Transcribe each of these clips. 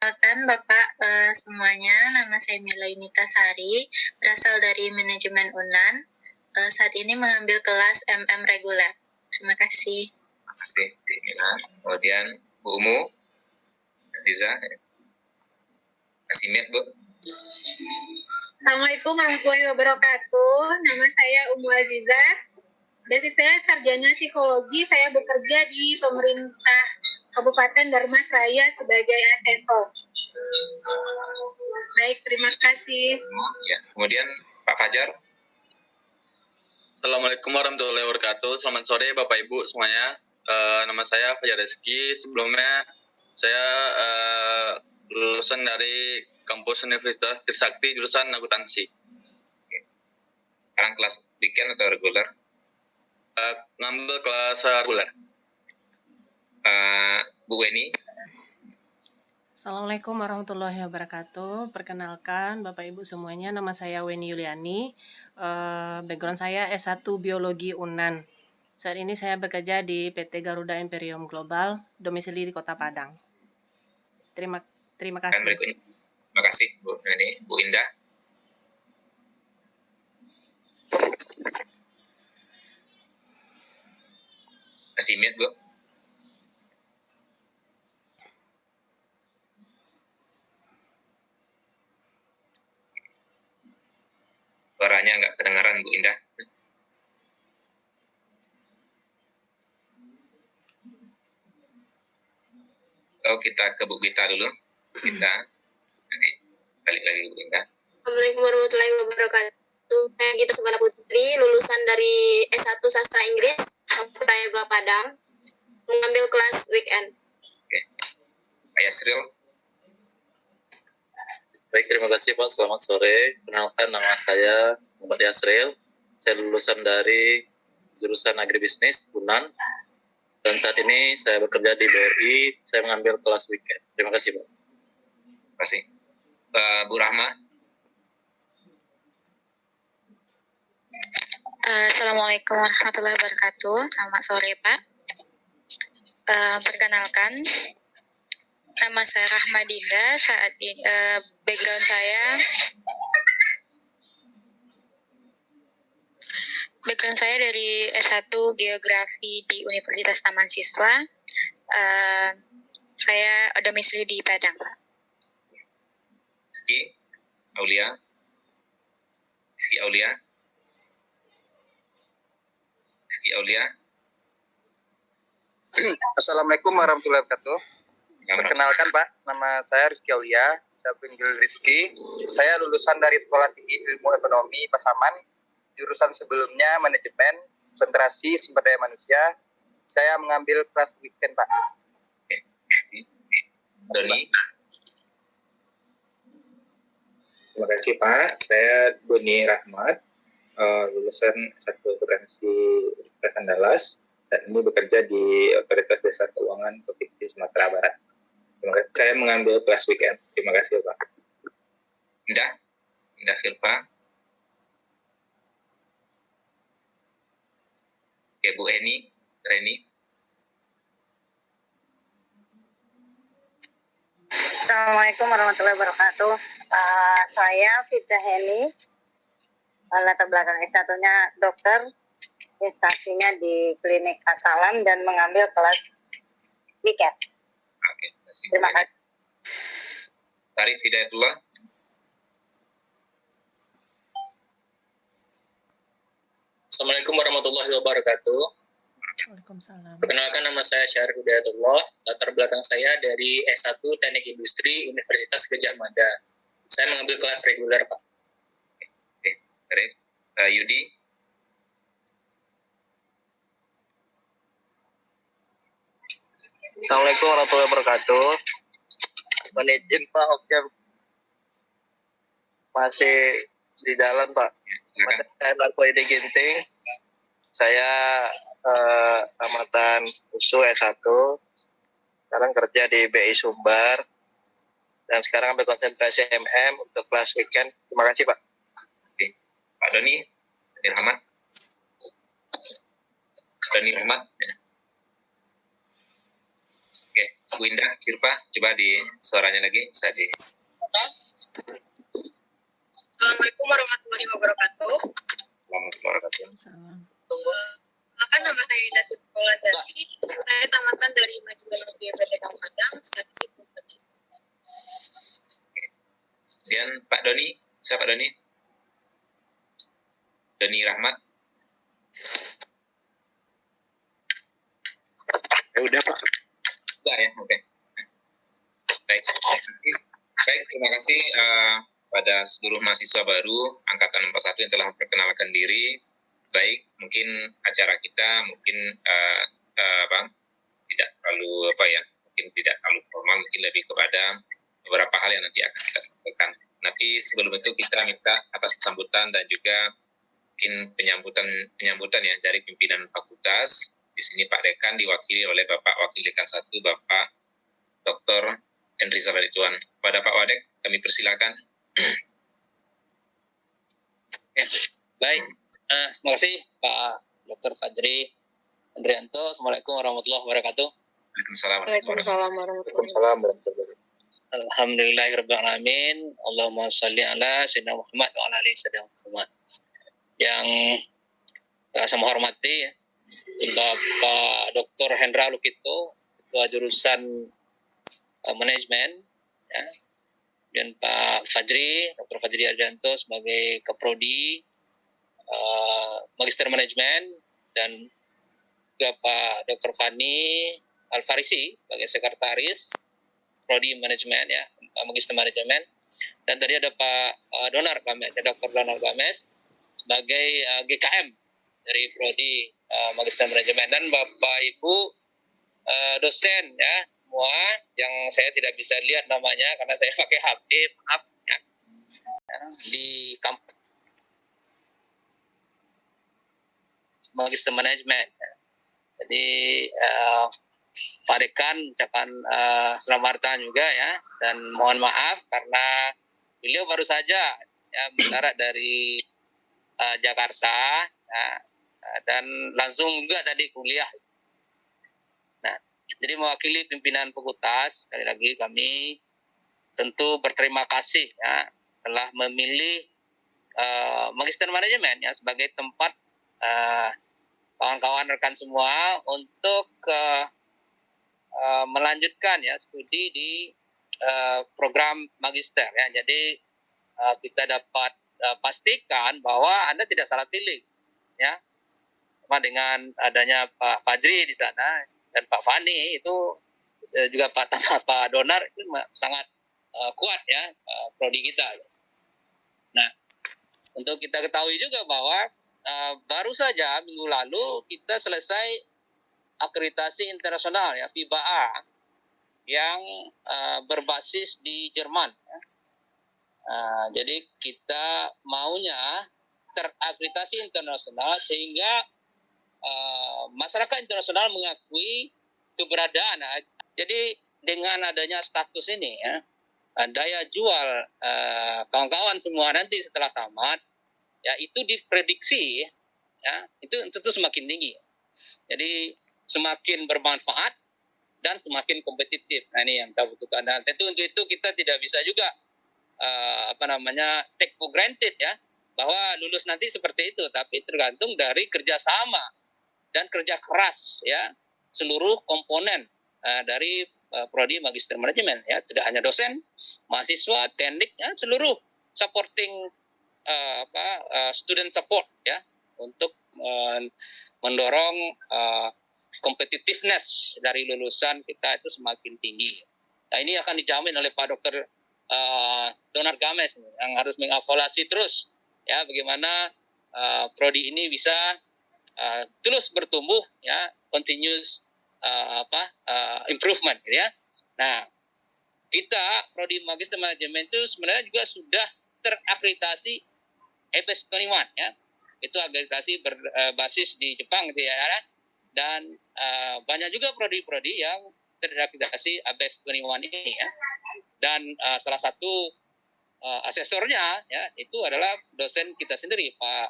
Perkenalkan Bapak semuanya, nama saya Milainita Sari, berasal dari manajemen UNAN. Saat ini mengambil kelas MM reguler. Terima kasih. Terima kasih, Mila. Kemudian Bu Umu, Riza, Asimit, Bu. Assalamualaikum warahmatullahi wabarakatuh. Nama saya Umu Aziza. Basic saya sarjana psikologi. Saya bekerja di pemerintah Kabupaten Darmasraya sebagai asesor. Baik, terima kasih. Ya, kemudian Pak Fajar. Assalamualaikum warahmatullahi wabarakatuh. Selamat sore Bapak Ibu semuanya. Nama saya Fajar Rizky. Sebelumnya saya lulusan dari kampus Universitas Trisakti jurusan akuntansi. Sekarang kelas weekend atau reguler? Ngambil kelas reguler. Bu Weni. Assalamualaikum warahmatullahi wabarakatuh. Perkenalkan Bapak Ibu semuanya, nama saya Weni Yuliani. Background saya S1 Biologi UNAN. Saat ini saya bekerja di PT Garuda Imperium Global, domisili di Kota Padang. Terima kasih. Berikutnya. Terima kasih Bu Weni. Bu Indah. Asimit, Bu. Suaranya nggak kedengaran, Bu Indah. Oh, kita ke Bu Gita dulu. Nanti balik lagi Bu Indah. Assalamualaikum warahmatullahi wabarakatuh. Saya Gita Sugana Putri, lulusan dari S1 Sastra Inggris, Prayoga Padang, mengambil kelas weekend. Oke. Pak Yasril. Baik, terima kasih Pak. Selamat sore. Kenalkan, nama saya Muhammad Yasril. Saya lulusan dari jurusan agribisnis UNAN. Dan saat ini saya bekerja di BRI. Saya mengambil kelas weekend. Terima kasih Pak. Terima kasih. Bu Rahma. Assalamualaikum warahmatullahi wabarakatuh. Selamat sore Pak. Perkenalkan, nama saya Rahmadinda. Saat ini background saya dari S1 Geografi di Universitas Taman Siswa. Saya domisili di Padang, Pak. Rizky Aulia. Rizky Aulia. Rizky Aulia. Assalamualaikum warahmatullahi wabarakatuh. Perkenalkan Pak, nama saya Rizky Aulia. Saya panggil Rizky. Saya lulusan dari Sekolah Tinggi Ilmu Ekonomi Pasaman. Jurusan sebelumnya manajemen, konsentrasi sumber daya manusia. Saya mengambil kelas weekend Pak. Doni. Terima kasih Pak. Saya Doni Rahmat, lulusan S1 Akuntansi Universitas Andalas. Saat ini bekerja di Otoritas Jasa Keuangan Provinsi Sumatera Barat. Terima kasih. Saya mengambil kelas weekend. Terima kasih Pak. Indah Silva. Oke, Bu Reni. Assalamualaikum warahmatullahi wabarakatuh. Saya Fitda Heni, latar belakang S1-nya dokter, instansinya di Klinik Asalam dan mengambil kelas weekend. Oke, terima kasih. Tarif Hidayatullah. Assalamualaikum warahmatullahi wabarakatuh. Waalaikumsalam. Perkenalkan, nama saya Syarif Hidayatullah. Latar belakang saya dari S1 Teknik Industri Universitas Gadjah Mada. Saya mengambil kelas reguler, Pak. Oke, baik. Yudi. Assalamualaikum warahmatullahi wabarakatuh. Izin Pak, oke. Masih di jalan Pak. Saya Narkoide Ginting. Saya tamatan USU S1. Sekarang kerja di BI Sumbar. Dan sekarang ambil konsentrasi MM untuk kelas weekend. Terima kasih Pak. Oke. Pak Doni Rahmat. Doni Rahmat. Oke, Bu Indah, Sirpa, coba di suaranya lagi bisa di. Assalamualaikum warahmatullahi wabarakatuh. Salam. Maka nama saya Indah Sekolah dari saya tamatan dari Majelis PT Padang saat ini bekerja. Kemudian Pak Doni, siapa Pak Doni? Doni Rahmat. Udah Pak. Udah ya, oke. Baik, terima kasih pada seluruh mahasiswa baru Angkatan 41 yang telah memperkenalkan diri. Baik, mungkin acara kita mungkin tidak terlalu mungkin tidak terlalu formal, mungkin lebih kepada beberapa hal yang nanti akan kita sampaikan. Tapi sebelum itu kita minta atas sambutan dan juga mungkin penyambutan ya dari pimpinan fakultas. Di sini Pak Dekan diwakili oleh Bapak Wakil Dekan 1, Bapak Dr. Endriza Ridwan. Pada Pak Wadek, kami persilakan. Baik, terima kasih Pak Dr. Fajri Andrianto. Assalamualaikum warahmatullahi wabarakatuh. Waalaikumsalam warahmatullahi Assalamualaikum. Alhamdulillahirrahmanirrahim. Allahumma salli ala Sayyidina Muhammad wa ala alihi Sayyidina Muhammad. Yang sama hormati Bapak Dr. Hendra Lukito, Ketua Jurusan Manajemen, ya. Dan Pak Fajri, Dr. Fajri Ardianto sebagai Kaprodi Magister Manajemen, dan juga Pak Dr. Fani Alfarisi sebagai Sekretaris Prodi Manajemen, ya, Magister Manajemen. Dan tadi ada Pak Donar Games, Dr. Donar Games sebagai GKM dari Prodi Magister Manajemen, dan Bapak Ibu dosen, ya, semua yang saya tidak bisa lihat namanya karena saya pakai HP, maaf ya, di kampus Magister Manajemen. Jadi Pak Dekan ucapkan selamat datang juga ya, dan mohon maaf karena beliau baru saja ya mendarat dari Jakarta, ya, dan langsung juga tadi kuliah. Nah, jadi mewakili pimpinan fakultas, sekali lagi kami tentu berterima kasih ya telah memilih Magister Manajemen ya sebagai tempat kawan-kawan rekan semua untuk melanjutkan ya studi di program magister ya. Jadi kita dapat pastikan bahwa Anda tidak salah pilih ya. Sama dengan adanya Pak Fajri di sana dan Pak Fani itu juga Pak Donar itu sangat kuat ya prodi kita. Nah, untuk kita ketahui juga bahwa baru saja minggu lalu kita selesai akreditasi internasional ya FIBA A yang berbasis di Jerman. Ya. Jadi kita maunya terakreditasi internasional sehingga masyarakat internasional mengakui keberadaan. Jadi dengan adanya status ini ya, daya jual kawan-kawan semua nanti setelah tamat ya itu diprediksi ya itu tentu semakin tinggi. Jadi semakin bermanfaat dan semakin kompetitif. Nah ini yang kita butuhkan. Dan tentu untuk itu kita tidak bisa juga take for granted ya bahwa lulus nanti seperti itu, tapi tergantung dari kerjasama dan kerja keras ya seluruh komponen dari prodi magister manajemen ya, tidak hanya dosen, mahasiswa, teknik ya, seluruh supporting student support ya untuk mendorong competitiveness dari lulusan kita itu semakin tinggi. Nah ini akan dijamin oleh Pak Dr. Donar Games yang harus mengevaluasi terus ya bagaimana prodi ini bisa terus bertumbuh ya, continuous improvement ya. Nah, kita prodi magister manajemen itu sebenarnya juga sudah terakreditasi ABES 21 ya. Itu akreditasi berbasis di Jepang gitu ya. Dan banyak juga prodi-prodi yang terakreditasi ABES 21 ini ya. Dan salah satu asesornya ya itu adalah dosen kita sendiri Pak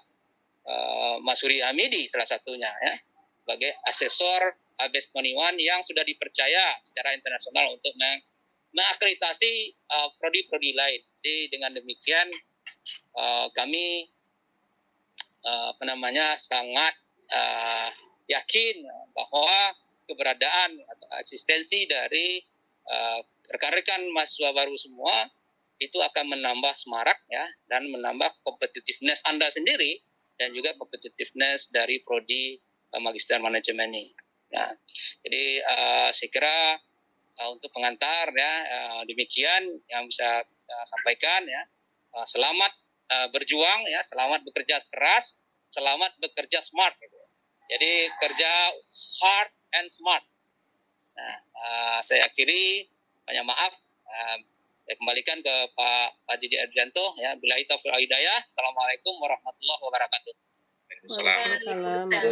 Mas Suri Hamidi salah satunya ya sebagai asesor Best 21 yang sudah dipercaya secara internasional untuk mengakreditasi prodi-prodi lain. Jadi dengan demikian kami sangat yakin bahwa keberadaan atau eksistensi dari rekan-rekan mahasiswa baru semua itu akan menambah semarak ya, dan menambah competitiveness Anda sendiri dan juga competitiveness dari prodi Magister Manajemen ini. Nah, jadi saya kira untuk pengantar ya, demikian yang bisa sampaikan ya. Selamat berjuang ya, selamat bekerja keras, selamat bekerja smart. Gitu. Jadi kerja hard and smart. Nah, saya akhiri, banyak maaf. Saya kembalikan ke Pak Didi Ardianto ya. Billahi taufiq wal hidayah. Assalamualaikum warahmatullahi wabarakatuh.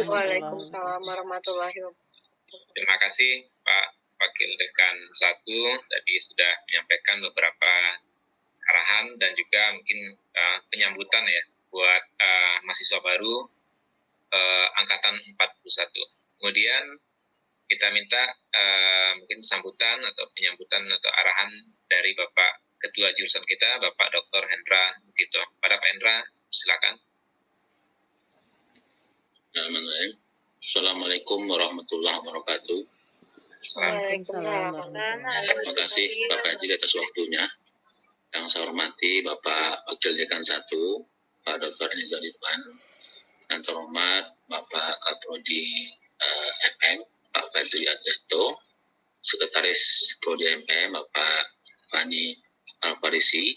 Waalaikumsalam warahmatullahi wabarakatuh. Terima kasih Pak Wakil Dekan 1 tadi sudah menyampaikan beberapa arahan dan juga mungkin penyambutan ya buat mahasiswa baru angkatan 41. Kemudian kita minta mungkin sambutan atau penyambutan atau arahan dari Bapak Ketua Jurusan kita, Bapak Dr. Hendra Bukito. Pada Pak Hendra, silakan. Assalamualaikum warahmatullahi wabarakatuh. Waalaikumsalam. Terima kasih Bapak Haji atas waktunya. Yang saya hormati Bapak Wakil Dekan 1, Pak Dr. Nizar Irfan, yang terhormat Bapak Kaprodi MM, Pak Fadli Adjato, Sekretaris Prodi MM, Bapak Fani Alfarisi,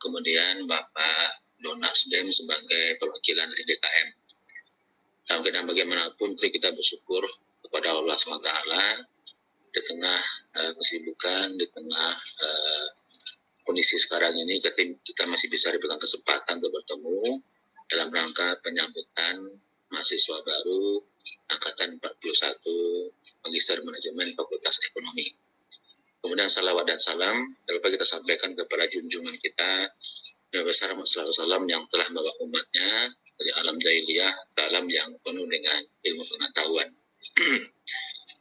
kemudian Bapak Donasdem sebagai perwakilan dari DKM. Dan bagaimanapun kita bersyukur kepada Allah SWT di tengah kesibukan, di tengah kondisi sekarang ini kita masih bisa diberikan kesempatan untuk bertemu dalam rangka penyambutan mahasiswa baru angkatan 41 Magister Manajemen Fakultas Ekonomi. Kemudian salawat dan salam dapat kita sampaikan kepada junjungan kita Nabi besar Muhammad SAW yang telah membawa umatnya dari alam jahiliyah ke alam yang penuh dengan ilmu pengetahuan.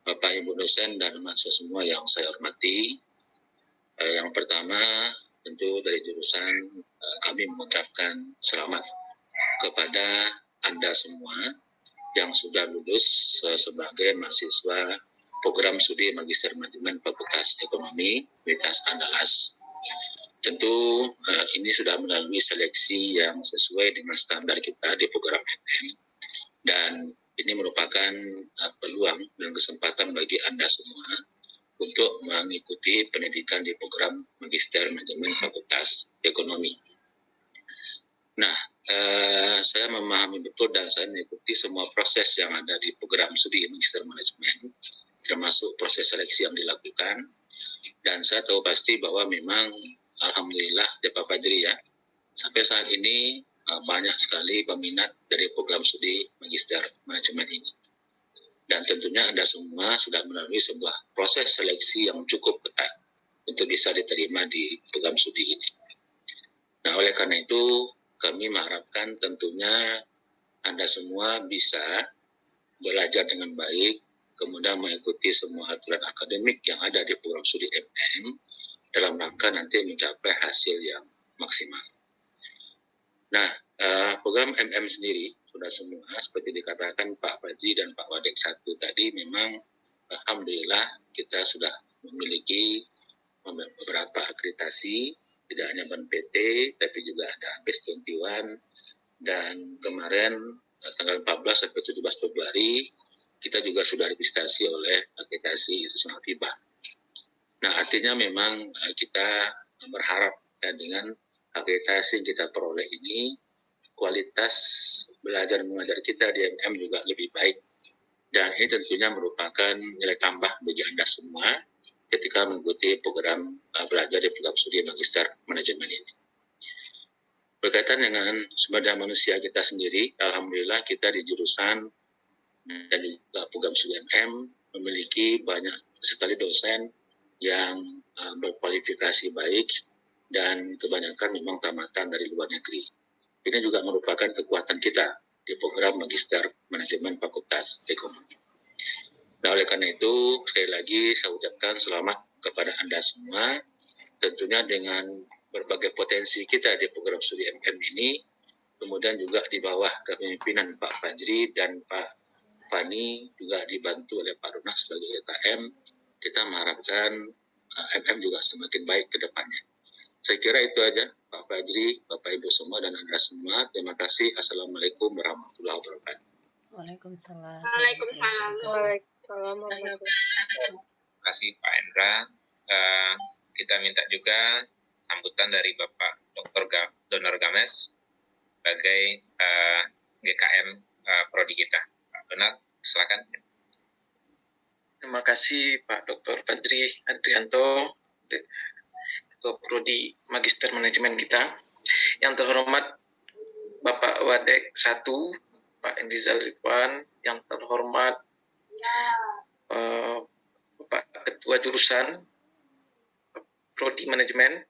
Bapak Ibu dosen dan mahasiswa semua yang saya hormati, yang pertama tentu dari jurusan kami mengucapkan selamat kepada Anda semua yang sudah lulus sebagai mahasiswa program studi Magister Manajemen Fakultas Ekonomi Universitas Andalas. Tentu ini sudah melalui seleksi yang sesuai dengan standar kita di program MM, dan ini merupakan peluang dan kesempatan bagi Anda semua untuk mengikuti pendidikan di program Magister Manajemen Fakultas Ekonomi. Nah, saya memahami betul dan saya mengikuti semua proses yang ada di program studi Magister Manajemen, termasuk proses seleksi yang dilakukan, dan saya tahu pasti bahwa memang alhamdulillah ya Pak Fajri ya, sampai saat ini banyak sekali peminat dari program studi Magister Manajemen ini. Dan tentunya Anda semua sudah melalui sebuah proses seleksi yang cukup ketat untuk bisa diterima di program studi ini. Nah, oleh karena itu kami mengharapkan tentunya Anda semua bisa belajar dengan baik, kemudian mengikuti semua aturan akademik yang ada di program studi MM dalam rangka nanti mencapai hasil yang maksimal. Nah, program MM sendiri sudah semua seperti dikatakan Pak Fadzi dan Pak Wadek 1 tadi, memang alhamdulillah kita sudah memiliki beberapa akreditasi, tidak hanya BAN-PT tapi juga ada Best 21, dan kemarin tanggal 14 sampai 17 Februari kita juga sudah registrasi oleh akreditasi institusional FIBA. Nah, artinya memang kita berharap ya, dengan akreditasi yang kita peroleh ini, kualitas belajar mengajar kita di MM juga lebih baik. Dan ini tentunya merupakan nilai tambah bagi Anda semua ketika mengikuti program belajar di program studi Magister Manajemen ini. Berkaitan dengan sumber daya manusia kita sendiri, alhamdulillah kita di jurusan dan juga program studi MM memiliki banyak sekali dosen yang berkualifikasi baik dan kebanyakan memang tamatan dari luar negeri. Ini juga merupakan kekuatan kita di program Magister Manajemen Fakultas Ekonomi. Nah, oleh karena itu, sekali lagi saya ucapkan selamat kepada Anda semua. Tentunya dengan berbagai potensi kita di program studi MM ini, kemudian juga di bawah kepemimpinan Pak Fajri dan Pak Fani, juga dibantu oleh Pak Runas sebagai EKM, kita mengharapkan MM juga semakin baik ke depannya. Saya kira itu aja, Pak Fajri, Bapak Ibu semua, dan Anda semua. Terima kasih. Assalamualaikum warahmatullahi wabarakatuh. Waalaikumsalam. Waalaikumsalam. Terima kasih Pak Endra. Kita minta juga sambutan dari Bapak Dr. Donor Games sebagai GKM Prodi kita. Pak Donor, silakan. Terima kasih Pak Dr. Fajri Adrianto, Ketua Prodi Magister Manajemen kita. Yang terhormat Bapak Wadek 1, Pak Endrizal Ridwan, yang terhormat Bapak Ketua Jurusan Prodi Manajemen,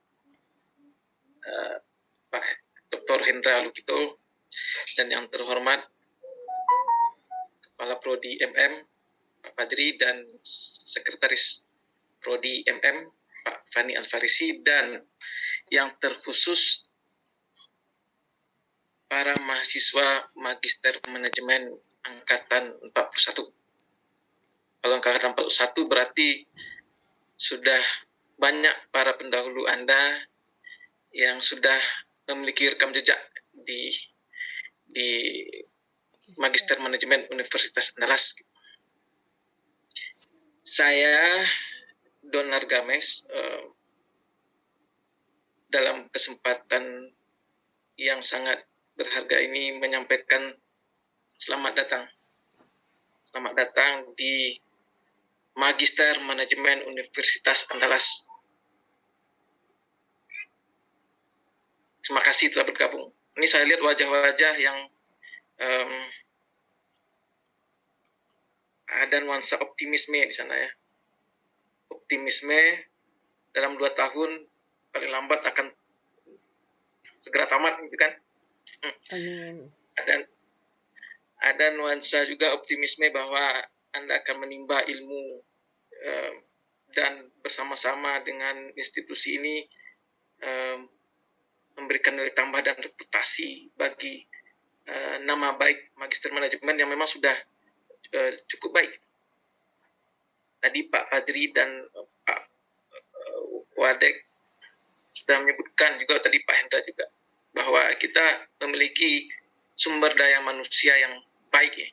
Pak Dr. Hendra Lukito, dan yang terhormat Kepala Prodi MM, Pak Fajri, dan Sekretaris Prodi MM, Pak Fani Alfarisi, dan yang terkhusus para mahasiswa Magister Manajemen Angkatan 41. Kalau Angkatan 41 berarti sudah banyak para pendahulu Anda yang sudah memiliki rekam jejak di Magister Manajemen Universitas Andalas. Saya Donar Games dalam kesempatan yang sangat berharga ini menyampaikan selamat datang. Selamat datang di Magister Manajemen Universitas Andalas. Terima kasih telah bergabung. Ini saya lihat wajah-wajah yang ada nuansa optimisme di sana ya. Optimisme dalam 2 tahun paling lambat akan segera tamat, gitu kan? Amin. Ada nuansa juga optimisme bahwa Anda akan menimba ilmu dan bersama-sama dengan institusi ini memberikan nilai tambah dan reputasi bagi nama baik Magister Manajemen yang memang sudah cukup baik. Tadi Pak Fajri dan Pak Wadek sudah menyebutkan juga, tadi Pak Hendra juga, bahwa kita memiliki sumber daya manusia yang baik ya.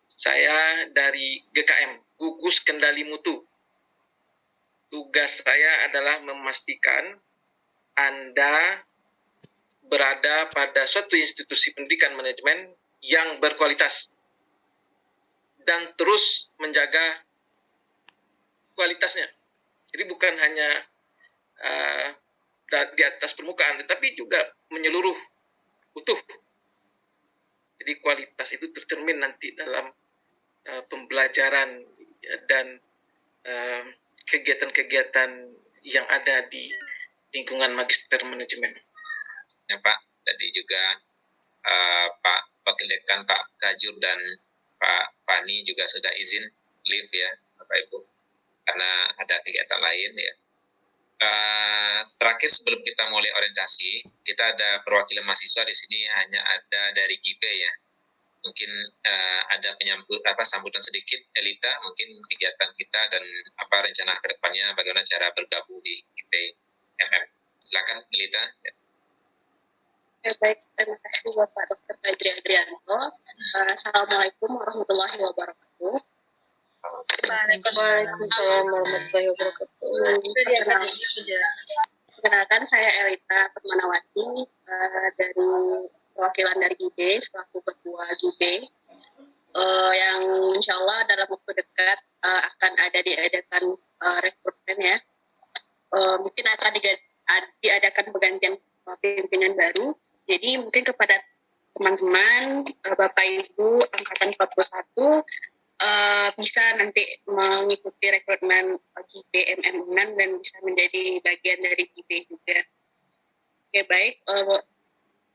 Saya dari GKM, Gugus Kendali Mutu. Tugas saya adalah memastikan Anda berada pada suatu institusi pendidikan manajemen yang berkualitas dan terus menjaga kualitasnya. Jadi bukan hanya di atas permukaan, tetapi juga menyeluruh, utuh. Jadi kualitas itu tercermin nanti dalam pembelajaran dan kegiatan-kegiatan yang ada di lingkungan Magister Manajemen. Ya Pak, tadi juga Pak Wakil Dekan Pak Kajur dan Pak Fani juga sudah izin leave ya Bapak Ibu, karena ada kegiatan lain ya. Terakhir sebelum kita mulai orientasi, kita ada perwakilan mahasiswa di sini, hanya ada dari GIB ya. Mungkin ada sambutan sedikit, Elita, mungkin kegiatan kita dan apa rencana ke depannya, bagaimana cara bergabung di GIB MM. Silakan Elita. Ya, baik, terima kasih Bapak Dr. Fajri Adrianto. Assalamualaikum warahmatullahi wabarakatuh. Waalaikumsalam warahmatullahi wabarakatuh. Perkenalkan, saya Elita Permanawati dari perwakilan dari GIB selaku ketua GIB yang insya Allah dalam waktu dekat akan ada diadakan rekrutmen ya. Mungkin akan diadakan pergantian pimpinan baru. Jadi mungkin kepada teman-teman Bapak Ibu Angkatan 41 bisa nanti mengikuti rekrutmen GIB MM Unan dan bisa menjadi bagian dari GIB juga. Oke, baik.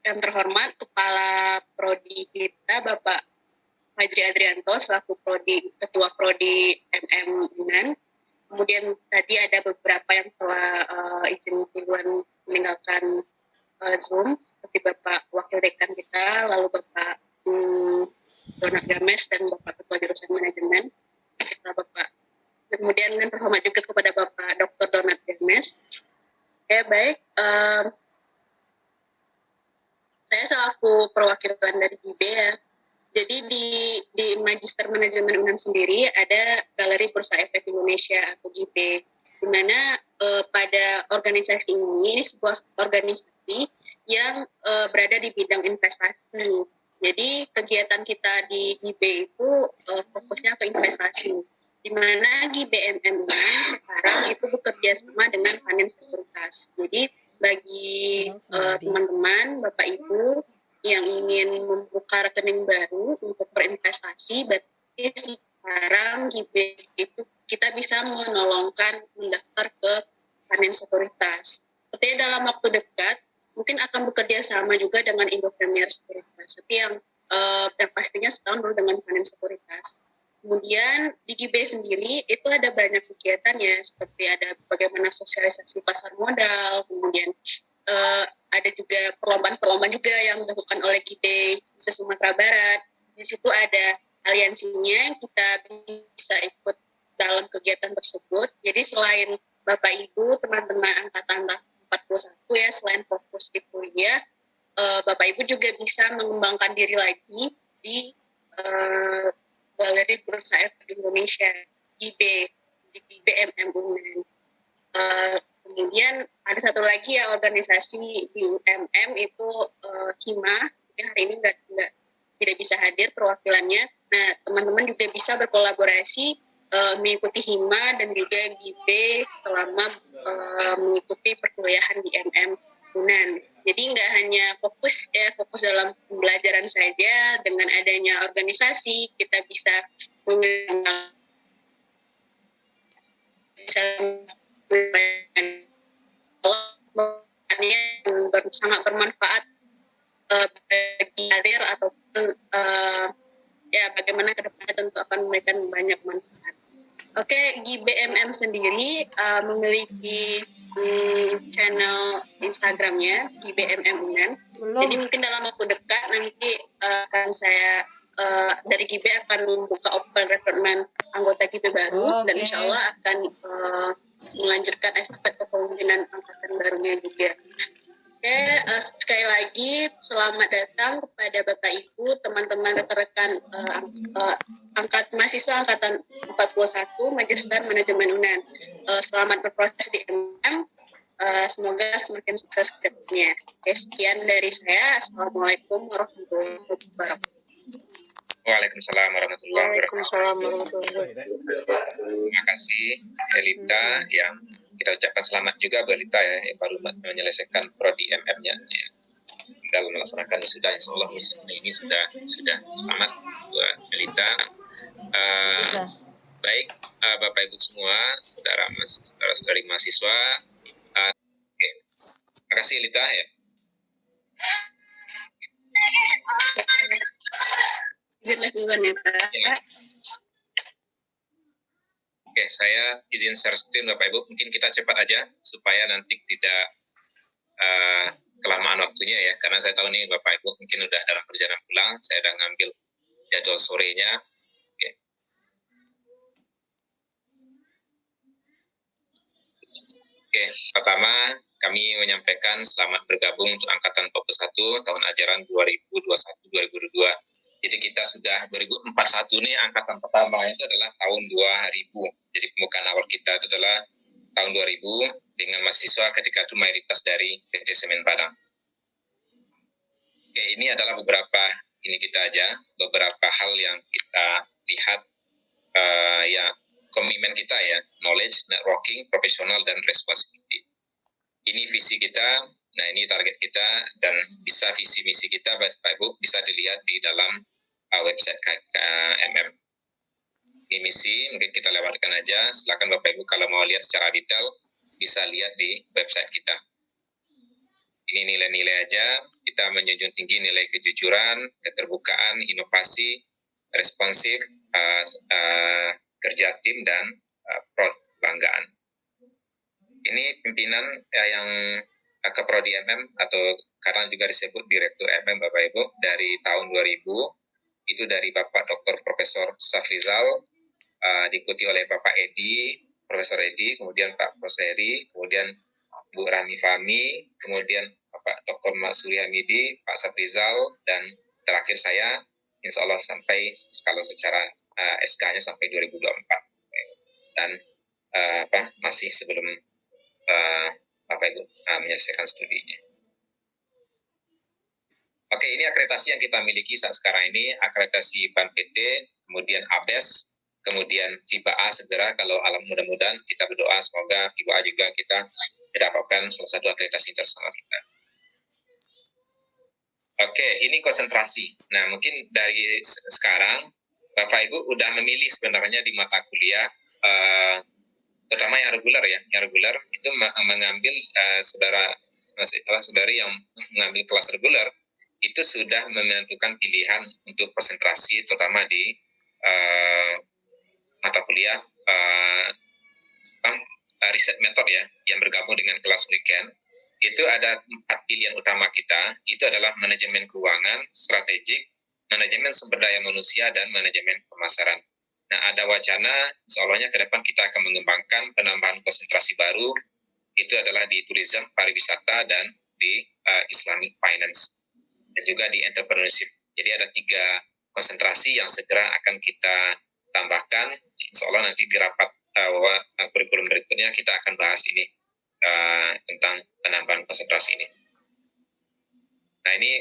Yang terhormat Kepala Prodi kita Bapak Fajri Adrianto selaku Ketua Prodi MM UNAN. Kemudian tadi ada beberapa yang telah izin duluan meninggalkan Zoom, seperti Bapak Wakil Dekan kita, lalu Bapak Donat Games dan Bapak Ketua Jurusan Manajemen, serta Bapak. Kemudian dengan terhormat juga kepada Bapak Dr. Donat Games. Oke, baik. Saya selaku perwakilan dari GIB ya. Jadi di Magister Manajemen UNAN sendiri ada Galeri Bursa Efek Indonesia atau GIB, di mana pada organisasi ini sebuah organisasi yang berada di bidang investasi. Jadi kegiatan kita di GIB itu fokusnya ke investasi, di mana GIB MM sekarang itu bekerja sama dengan Panin Sekuritas. Jadi bagi teman-teman, Bapak Ibu yang ingin membuka rekening baru untuk berinvestasi, berarti sekarang GIB itu kita bisa menolongkan mendaftar ke Panin Sekuritas. Sepertinya dalam waktu dekat mungkin akan bekerja sama juga dengan Indo Premier Sekuritas, tapi yang pastinya setahun dulu dengan Panin Sekuritas. Kemudian di GIB sendiri itu ada banyak kegiatan ya, seperti ada bagaimana sosialisasi pasar modal, kemudian ada juga perlombaan-perlombaan juga yang dilakukan oleh GIB di Sumatera Barat. Di situ ada aliansinya, kita bisa ikut dalam kegiatan tersebut. Jadi selain Bapak Ibu, teman-teman angkatan 41 ya, selain fokus di kuliah, Bapak Ibu juga bisa mengembangkan diri lagi di Galeri Bursa Efek Indonesia, GIB, di GIB MM UNAN. Kemudian ada satu lagi ya organisasi di UMM itu HIMA, mungkin hari ini tidak bisa hadir perwakilannya. Nah, teman-teman juga bisa berkolaborasi mengikuti HIMA dan juga GIB selama mengikuti perkuliahan di MM UNAN. Jadi nggak hanya fokus dalam pembelajaran saja, dengan adanya organisasi kita bisa mengembangkan yang sangat bermanfaat bagi karir ataupun ya bagaimana kedepannya tentu akan memberikan banyak manfaat. Oke, GIBMM sendiri memiliki channel Instagramnya GIBMM UNAN. Jadi mungkin dalam waktu dekat nanti akan saya dari GIB akan membuka open recruitment anggota GIB baru, dan insya Allah akan melanjutkan estafet kepemimpinan angkatan barunya juga. Oke, sekali lagi selamat datang kepada Bapak Ibu, teman-teman rekan-rekan mahasiswa angkatan 41 Magister Manajemen UNAN. Selamat berproses di MM. Semoga semakin sukses ke depannya. Oke, sekian dari saya. Assalamualaikum warahmatullahi wabarakatuh. Waalaikumsalam warahmatullahi wabarakatuh. Terima kasih Elita, yang kita ucapkan selamat juga buat Elita ya, yang baru menyelesaikan prodi MM-nya. Ya. Tinggal melaksanakannya sudah, insya Allah ini sudah selamat buat Elita. Baik, Bapak Ibu semua, saudara-saudari mahasiswa. Okay. Terima kasih Elita ya. Izin duluan ya Pak. Ya. Oke, saya izin share screen Bapak Ibu. Mungkin kita cepat aja supaya nanti tidak kelamaan waktunya ya. Karena saya tahu nih Bapak Ibu mungkin udah dalam perjalanan pulang. Saya udah ngambil jadwal sorenya. Oke, pertama kami menyampaikan selamat bergabung untuk Angkatan 41 tahun ajaran 2021-2022. Jadi kita sudah 2041 nih, angkatan pertama itu adalah tahun 2000. Jadi pembukaan awal kita itu adalah tahun 2000 dengan mahasiswa ketika itu mayoritas dari PT Semen Padang. Oke, ini adalah beberapa hal yang kita lihat ya komitmen kita ya, knowledge, networking, profesional, dan responsibility. Ini visi kita, nah ini target kita, dan bisa visi misi kita Bapak Ibu bisa dilihat di dalam website MM. Ini misi, mungkin kita lewatkan aja, silakan Bapak Ibu kalau mau lihat secara detail, bisa lihat di website kita. Ini nilai-nilai aja, kita menjunjung tinggi nilai kejujuran, keterbukaan, inovasi, responsif, kerja tim, dan kebanggaan. Ini pimpinan yang Keprodi MM, atau karena juga disebut Direktur MM, Bapak Ibu, dari tahun 2000, itu dari Bapak Dr. Profesor Safrizal, diikuti oleh Bapak Edi, Profesor Edi, kemudian Pak Proseri, kemudian Bu Rami Fahmi, kemudian Bapak Dr. Masuri Hamidi, Pak Safrizal, dan terakhir saya, insya Allah sampai, kalau secara SK-nya sampai 2024. Dan masih sebelum Bapak Ibu menyelesaikan studinya. Oke, ini akreditasi yang kita miliki saat sekarang ini, akreditasi BAN PT, kemudian ABES, kemudian FIBA A segera, kalau alam mudah-mudahan kita berdoa semoga FIBA A juga kita mendapatkan salah satu akreditasi internasional kita. Oke, ini konsentrasi. Nah, mungkin dari sekarang Bapak Ibu udah memilih sebenarnya di mata kuliah, terutama yang reguler ya, yang reguler itu mengambil saudari yang mengambil kelas reguler itu sudah menentukan pilihan untuk konsentrasi, terutama di mata kuliah riset metode ya, yang bergabung dengan kelas weekend. Itu ada 4 pilihan utama kita, itu adalah manajemen keuangan, strategik, manajemen sumber daya manusia, dan manajemen pemasaran. Nah, ada wacana seolah-olah ke depan kita akan mengembangkan penambahan konsentrasi baru, itu adalah di tourism, pariwisata, dan di Islamic finance, dan juga di entrepreneurship. Jadi ada 3 konsentrasi yang segera akan kita tambahkan. Insya Allah nanti di rapat kurikulum berikutnya kita akan bahas ini tentang penambahan konsentrasi ini. Nah, ini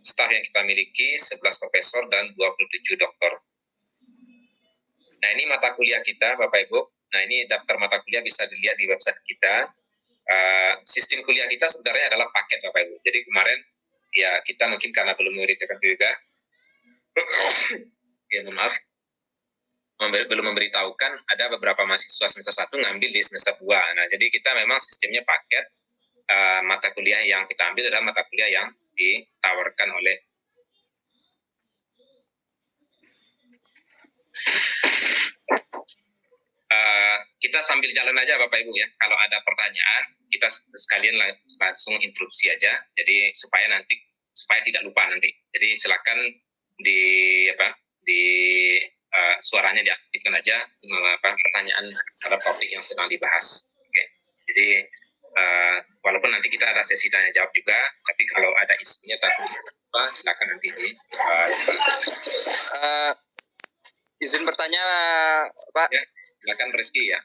staf yang kita miliki 11 profesor dan 27 doktor. Nah, ini mata kuliah kita, Bapak Ibu. Nah, ini daftar mata kuliah bisa dilihat di website kita. Sistem kuliah kita sebenarnya adalah paket, Bapak Ibu. Jadi kemarin ya kita mungkin karena belum memberitakan juga, ya maaf, belum memberitahukan ada beberapa mahasiswa semester 1 ngambil di semester 2. Nah, jadi kita memang sistemnya paket. Mata kuliah yang kita ambil adalah mata kuliah yang ditawarkan oleh kita sambil jalan aja Bapak Ibu ya. Kalau ada pertanyaan, kita sekalian langsung interupsi aja. Jadi supaya tidak lupa nanti. Jadi silakan suaranya diaktifkan aja, pertanyaan terhadap topik yang sedang dibahas. Oke. Jadi walaupun nanti kita ada sesi tanya jawab juga, tapi kalau ada isunya silakan nanti izin bertanya, Pak. Ya, silakan Rizky ya.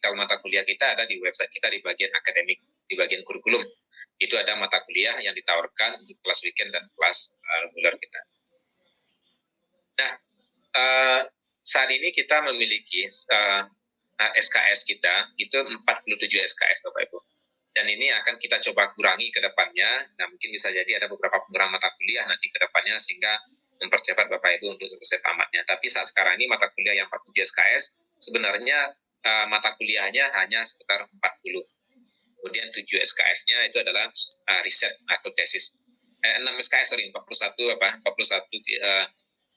Kalau mata kuliah kita ada di website kita di bagian akademik, di bagian kurikulum. Itu ada mata kuliah yang ditawarkan untuk kelas weekend dan kelas reguler kita. Nah, saat ini kita memiliki SKS kita itu 47 SKS Bapak Ibu. Dan ini akan kita coba kurangi ke depannya. Nah, mungkin bisa jadi ada beberapa pengurangan mata kuliah nanti ke depannya sehingga mempercepat Bapak Ibu untuk selesai tamatnya. Tapi saat sekarang ini mata kuliah yang 47 SKS sebenarnya mata kuliahnya hanya sekitar 40. Kemudian 7 SKS-nya itu adalah riset atau tesis. 6 SKS, 41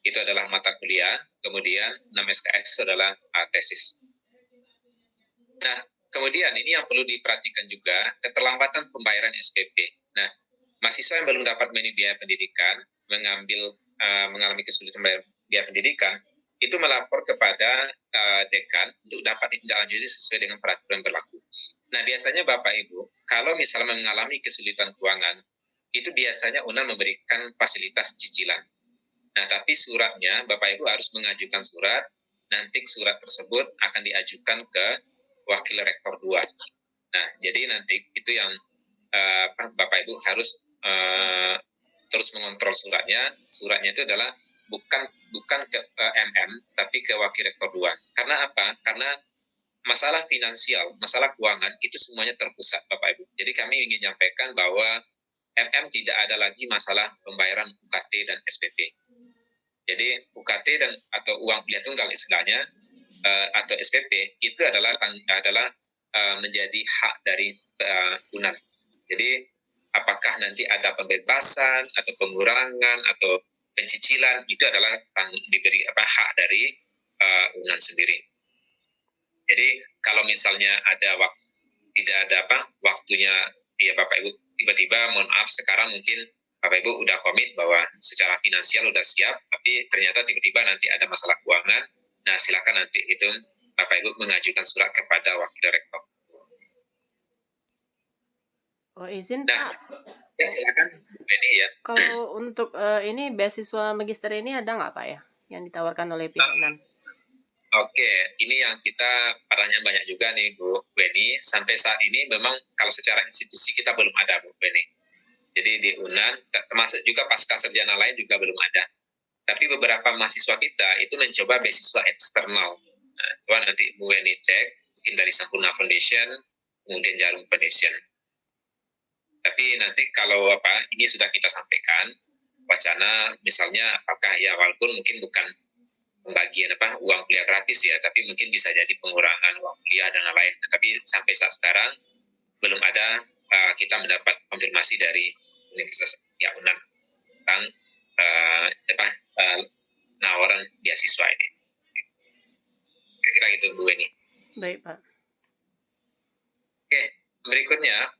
itu adalah mata kuliah, kemudian 6 SKS itu adalah tesis. Nah, kemudian ini yang perlu diperhatikan juga, keterlambatan pembayaran SPP. Nah, mahasiswa yang belum dapat biaya pendidikan, mengalami kesulitan membayar biaya pendidikan, itu melapor kepada dekan untuk dapat ditindaklanjuti sesuai dengan peraturan berlaku. Nah, biasanya Bapak Ibu, kalau misalnya mengalami kesulitan keuangan, itu biasanya UNAN memberikan fasilitas cicilan. Nah, tapi suratnya Bapak Ibu harus mengajukan surat, nanti surat tersebut akan diajukan ke Wakil Rektor 2. Nah, jadi nanti itu yang Bapak Ibu harus terus mengontrol suratnya. Suratnya itu adalah bukan ke MM, tapi ke Wakil Rektor 2. Karena apa? Karena masalah finansial, masalah keuangan itu semuanya terpusat Bapak Ibu. Jadi kami ingin menyampaikan bahwa MM tidak ada lagi masalah pembayaran UKT dan SPP. Jadi UKT atau uang kuliah tunggal istilahnya atau SPP itu adalah menjadi hak dari UNAN. Jadi apakah nanti ada pembebasan atau pengurangan atau pencicilan itu adalah diberi hak dari UNAN sendiri. Jadi kalau misalnya ada tidak ada waktunya, ya Bapak Ibu tiba-tiba mohon maaf sekarang mungkin Bapak Ibu udah komit bahwa secara finansial udah siap, tapi ternyata tiba-tiba nanti ada masalah keuangan. Nah, silakan nanti itu Bapak Ibu mengajukan surat kepada Wakil Rektor. Oh, izin Nah, Pak. ya silakan ini ya. Kalau untuk ini beasiswa magister ini ada nggak Pak ya yang ditawarkan oleh pihak UNAN? Oke, ini yang kita pertanyaan banyak juga nih Bu Weni. Sampai saat ini memang kalau secara institusi kita belum ada Bu Weni. Jadi di UNAN, termasuk juga pasca sarjana lain juga belum ada. Tapi beberapa mahasiswa kita itu mencoba beasiswa eksternal. Nah, coba nanti Bu Weni cek, mungkin dari Sampurna Foundation, kemudian Jarum Foundation. Tapi nanti kalau ini sudah kita sampaikan, wacana misalnya apakah ya walaupun mungkin bukan pembagian uang kuliah gratis ya, tapi mungkin bisa jadi pengurangan uang kuliah dan lain-lain. Tapi sampai saat sekarang belum ada kita mendapat konfirmasi dari Universitas UNAN tentang penawaran beasiswa ini. Kira-kira gitu Bu Weni. Baik Pak. Oke, berikutnya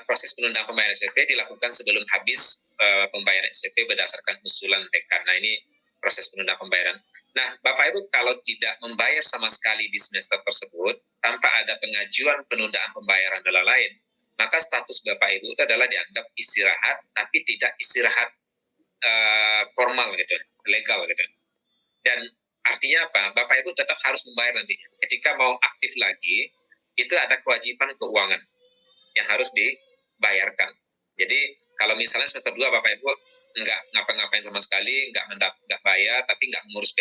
proses penundaan pembayaran SPP dilakukan sebelum habis pembayaran SPP berdasarkan usulan dekan. Nah, ini proses penundaan pembayaran. Nah, Bapak Ibu kalau tidak membayar sama sekali di semester tersebut tanpa ada pengajuan penundaan pembayaran dan lain-lain, maka status Bapak Ibu itu adalah dianggap istirahat, tapi tidak istirahat formal gitu, legal gitu. Dan artinya apa? Bapak Ibu tetap harus membayar nanti. Ketika mau aktif lagi, itu ada kewajiban keuangan yang harus dibayarkan. Jadi kalau misalnya semester 2 Bapak Ibu nggak ngapa-ngapain sama sekali, nggak bayar, tapi nggak mengurus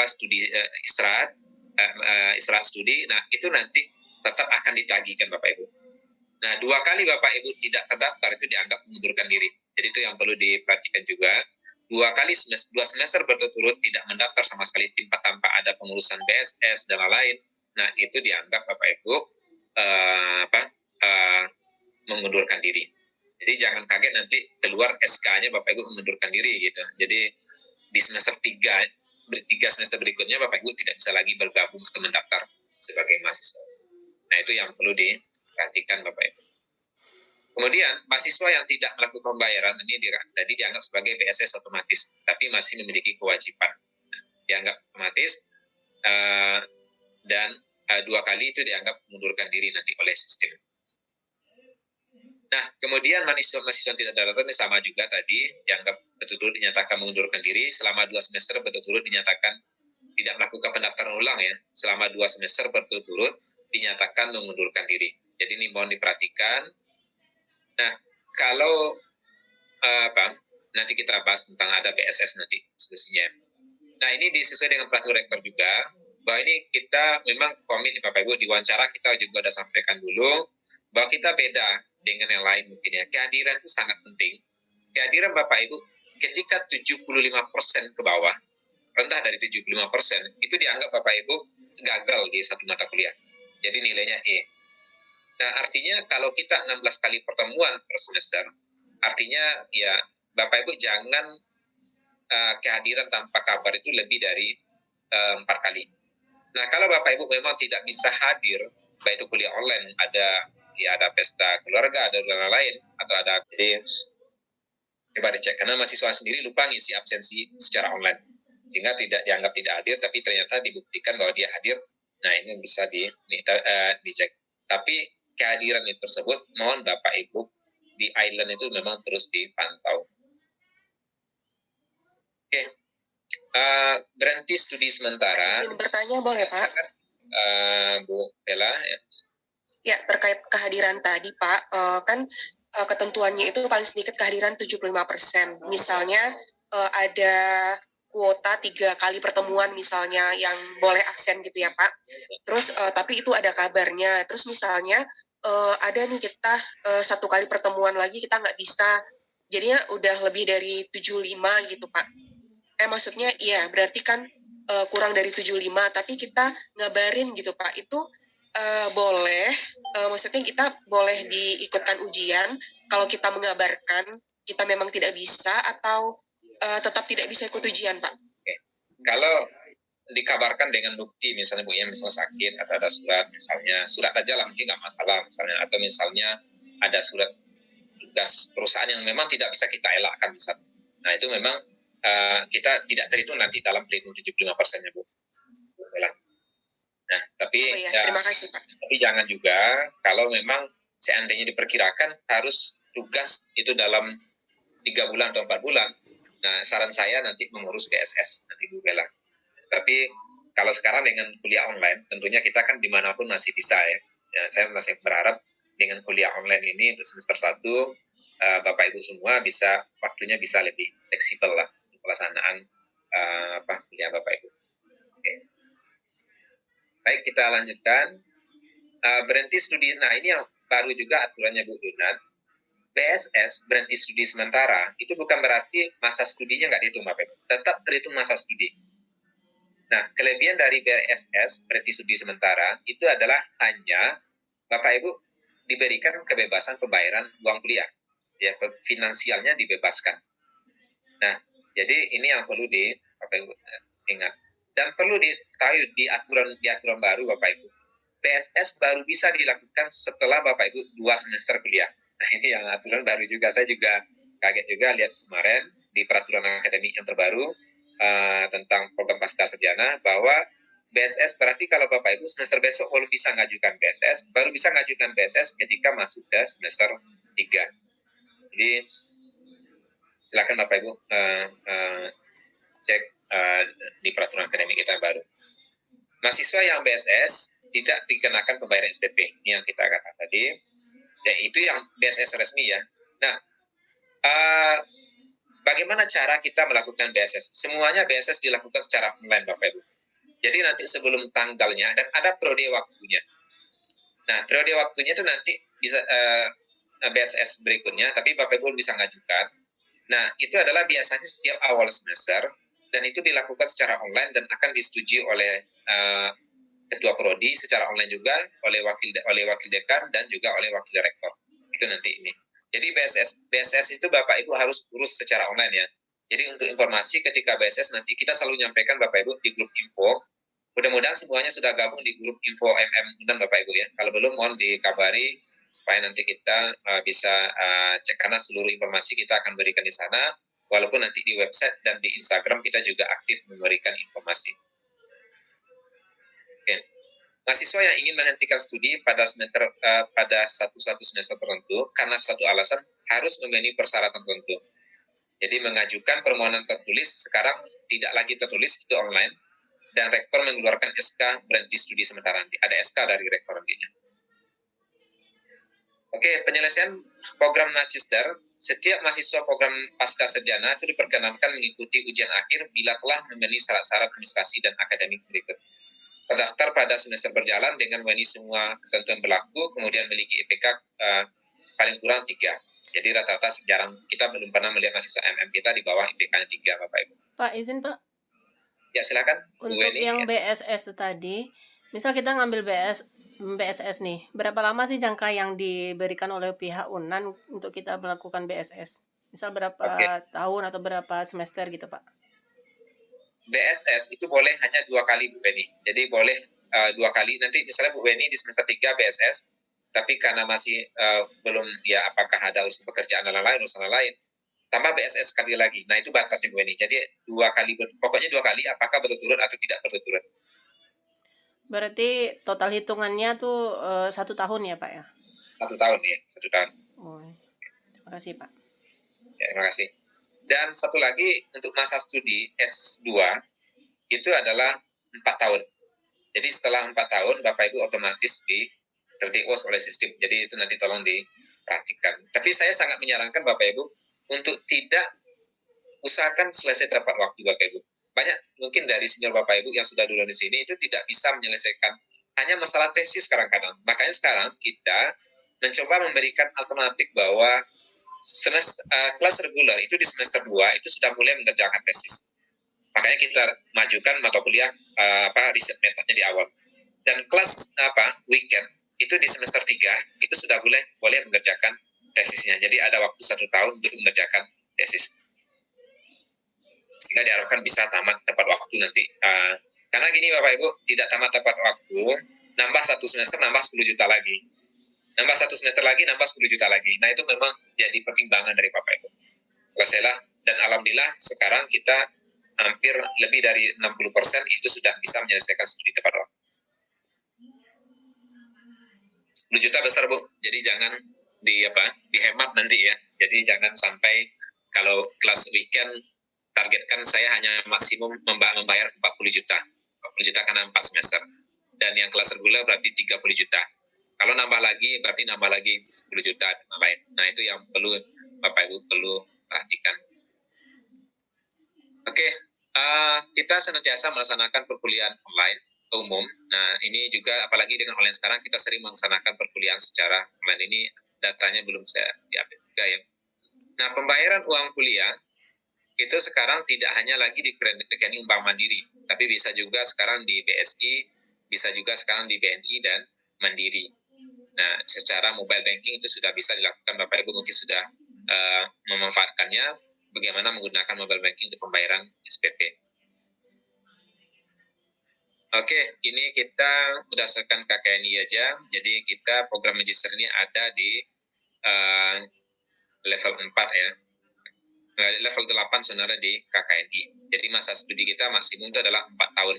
studi istirahat studi, nah itu nanti tetap akan ditagihkan Bapak Ibu. Nah 2 kali Bapak Ibu tidak terdaftar itu dianggap mengundurkan diri. Jadi itu yang perlu diperhatikan juga. 2 semester berturut-turut tidak mendaftar sama sekali tanpa ada pengurusan BSS dan lain-lain. Nah itu dianggap Bapak Ibu mengundurkan diri. Jadi jangan kaget nanti keluar SK-nya Bapak Ibu mengundurkan diri gitu. Jadi di semester 3 semester berikutnya Bapak Ibu tidak bisa lagi bergabung atau mendaftar sebagai mahasiswa. Nah itu yang perlu diperhatikan Bapak Ibu. Kemudian mahasiswa yang tidak melakukan pembayaran ini tadi dianggap sebagai BSS otomatis, tapi masih memiliki kewajiban. Dianggap otomatis dan 2 kali itu dianggap mengundurkan diri nanti oleh sistem. Nah, kemudian mahasiswa yang tidak terdaftar ini sama juga tadi, dianggap betul-betul dinyatakan mengundurkan diri, selama 2 semester betul-betul dinyatakan tidak melakukan pendaftaran ulang ya, selama 2 semester berturut-turut dinyatakan mengundurkan diri. Jadi ini mohon diperhatikan. Nah, kalau nanti kita bahas tentang ada BSS nanti solusinya. Nah, ini disesuai dengan peraturan rektor juga, bahwa ini kita memang komit Bapak Ibu, di wawancara kita juga sudah sampaikan dulu, bahwa kita beda dengan yang lain mungkin ya. Kehadiran itu sangat penting. Kehadiran Bapak Ibu ketika 75% ke bawah, rendah dari 75%, itu dianggap Bapak Ibu gagal di satu mata kuliah. Jadi nilainya E. Nah, artinya kalau kita 16 kali pertemuan per semester, artinya ya Bapak Ibu jangan kehadiran tanpa kabar itu lebih dari 4 kali. Nah, kalau Bapak Ibu memang tidak bisa hadir, baik itu kuliah online, ada pesta keluarga, ada lain-lain, atau ada, jadi coba dicek, karena mahasiswa sendiri lupa ngisi absensi secara online, sehingga tidak dianggap tidak hadir, tapi ternyata dibuktikan bahwa dia hadir. Nah, ini bisa dicek. Tapi kehadiran itu tersebut, mohon Bapak Ibu di island itu memang terus dipantau. Oke, berhenti studi sementara. Izin bertanya boleh Pak? Bu Bella ya. Ya, terkait kehadiran tadi Pak, kan ketentuannya itu paling sedikit kehadiran 75%. Misalnya ada kuota 3 kali pertemuan misalnya yang boleh absen gitu ya Pak. Terus tapi itu ada kabarnya. Terus misalnya ada nih kita 1 kali pertemuan lagi kita nggak bisa. Jadinya udah lebih dari 75 gitu Pak. Maksudnya iya berarti kan kurang dari 75 tapi kita ngabarin gitu Pak. Itu boleh, maksudnya kita boleh diikutkan ujian kalau kita mengabarkan kita memang tidak bisa, atau tetap tidak bisa ikut ujian, Pak? Oke. Kalau dikabarkan dengan bukti, misalnya Bu ya, misalnya sakit atau ada surat, misalnya surat aja lah mungkin nggak masalah, misalnya, atau misalnya ada surat tugas perusahaan yang memang tidak bisa kita elakkan misalnya. Nah itu memang kita tidak terhitung nanti dalam pelindung 75%-nya Bu. Nah tapi terima kasih Pak. Tapi jangan juga kalau memang seandainya diperkirakan harus tugas itu dalam 3 bulan atau 4 bulan. Nah saran saya nanti mengurus BSS nanti Bu Bella. Tapi kalau sekarang dengan kuliah online tentunya kita kan dimanapun masih bisa ya. Saya masih berharap dengan kuliah online ini untuk semester 1 Bapak Ibu semua bisa waktunya bisa lebih fleksibel lah pelaksanaan kuliah Bapak Ibu. Oke. Baik, kita lanjutkan. Berhenti studi. Nah, ini yang baru juga aturannya Bu Dunan. BSS, berhenti studi sementara, itu bukan berarti masa studinya nggak dihitung Bapak Ibu. Tetap terhitung masa studi. Nah, kelebihan dari BSS, berhenti studi sementara, itu adalah hanya Bapak Ibu diberikan kebebasan pembayaran uang kuliah. Ya, finansialnya dibebaskan. Nah, jadi ini yang perlu Bapak Ibu ingat. Dan perlu diketahui di aturan baru Bapak Ibu. BSS baru bisa dilakukan setelah Bapak Ibu 2 semester kuliah. Nah, ini yang aturan baru juga. Saya juga kaget juga lihat kemarin di peraturan akademik yang terbaru tentang program pasca sarjana bahwa BSS berarti kalau Bapak Ibu semester besok belum bisa ngajukan BSS, baru bisa ngajukan BSS ketika masuk ke semester 3. Jadi silakan Bapak Ibu cek di peraturan akademik kita yang baru. Mahasiswa yang BSS tidak dikenakan pembayaran SPP. Ini yang kita katakan tadi. Ya, itu yang BSS resmi ya. Nah, bagaimana cara kita melakukan BSS? Semuanya BSS dilakukan secara online Bapak Ibu. Jadi nanti sebelum tanggalnya dan ada periode waktunya. Nah, periode waktunya itu nanti bisa BSS berikutnya, tapi Bapak Ibu bisa ngajukan. Nah, itu adalah biasanya setiap awal semester, dan itu dilakukan secara online dan akan disetujui oleh ketua prodi secara online juga, oleh wakil dekan dan juga oleh wakil rektor. Itu nanti ini. Jadi BSS itu Bapak Ibu harus urus secara online ya. Jadi untuk informasi ketika BSS nanti kita selalu nyampaikan Bapak Ibu di grup info. Mudah-mudahan semuanya sudah gabung di grup info dan Bapak Ibu ya. Kalau belum mohon dikabari supaya nanti kita bisa cek, karena seluruh informasi kita akan berikan di sana, walaupun nanti di website dan di Instagram kita juga aktif memberikan informasi. Oke. Mahasiswa yang ingin menghentikan studi pada satu semester tertentu karena suatu alasan harus memenuhi persyaratan tertentu. Jadi mengajukan permohonan tertulis, sekarang tidak lagi tertulis, itu online, dan rektor mengeluarkan SK berhenti studi sementara nanti. Ada SK dari rektor nantinya. Oke, penyelesaian program magister. Setiap mahasiswa program pasca sarjana itu diperkenankan mengikuti ujian akhir bila telah memenuhi syarat-syarat administrasi dan akademik berikut. Terdaftar pada semester berjalan dengan memenuhi semua ketentuan berlaku, kemudian memiliki IPK paling kurang 3. Jadi rata-rata sejarah kita belum pernah melihat mahasiswa MM kita di bawah IPK-nya 3, Bapak Ibu. Pak, izin Pak. Ya, silakan. Untuk yang BSS tadi, misal kita ngambil BSS nih, berapa lama sih jangka yang diberikan oleh pihak UNAN untuk kita melakukan BSS? Misal berapa tahun atau berapa semester gitu Pak? BSS itu boleh hanya 2 kali Bu Beni. Jadi boleh 2 kali. Nanti misalnya Bu Beni di semester 3 BSS, tapi karena masih belum ya apakah ada urusan pekerjaan dan lain, tambah BSS sekali lagi. Nah itu batasnya Bu Beni. Jadi 2 kali, pokoknya 2 kali, apakah berturut-turut atau tidak berturut-turut. Berarti total hitungannya tuh 1 tahun ya Pak ya? 1 tahun ya, 1 tahun. Oh, terima kasih Pak. Ya, terima kasih. Dan satu lagi untuk masa studi S2 itu adalah 4 tahun. Jadi setelah 4 tahun Bapak Ibu otomatis terdiagnos oleh sistem. Jadi itu nanti tolong diperhatikan. Tapi saya sangat menyarankan Bapak Ibu untuk tidak usahakan selesai tepat waktu Bapak Ibu. Banyak mungkin dari senior Bapak Ibu yang sudah dulu di sini itu tidak bisa menyelesaikan hanya masalah tesis kadang-kadang. Makanya sekarang kita mencoba memberikan alternatif bahwa kelas reguler itu di semester 2 itu sudah mulai mengerjakan tesis. Makanya kita majukan mata kuliah riset metodenya di awal. Dan kelas weekend itu di semester 3 itu sudah boleh mengerjakan tesisnya. Jadi ada waktu 1 tahun untuk mengerjakan tesis. sehingga diharapkan bisa tamat tepat waktu nanti. Karena gini Bapak Ibu, tidak tamat tepat waktu, nambah 1 semester, nambah 10 juta lagi. Nambah 1 semester lagi, nambah 10 juta lagi. Nah itu memang jadi pertimbangan dari Bapak Ibu. Selesailah, dan alhamdulillah sekarang kita hampir lebih dari 60% itu sudah bisa menyelesaikan studi tepat waktu. 10 juta besar Bu, jadi jangan dihemat nanti ya. Jadi jangan sampai kalau kelas weekend targetkan saya hanya maksimum membayar 40 juta. 40 juta karena 4 semester. Dan yang kelas reguler berarti 30 juta. Kalau nambah lagi berarti nambah lagi 10 juta dan lain. Nah itu yang perlu Bapak Ibu perlu perhatikan. Oke, kita senantiasa melaksanakan perkuliahan online umum. Nah, ini juga apalagi dengan online sekarang kita sering melaksanakan perkuliahan secara online. Ini datanya belum saya diambil juga ya. Nah, pembayaran uang kuliah itu sekarang tidak hanya lagi di rekening Bank Mandiri, tapi bisa juga sekarang di BSI, bisa juga sekarang di BNI dan Mandiri. Nah, secara mobile banking itu sudah bisa dilakukan. Bapak Ibu mungkin sudah memanfaatkannya, bagaimana menggunakan mobile banking untuk pembayaran SPP. Oke, ini kita berdasarkan KKNI aja. Jadi kita program magister ini ada di level 4 ya. Level 8 sebenarnya di KKNI. Jadi masa studi kita maksimum itu adalah 4 tahun.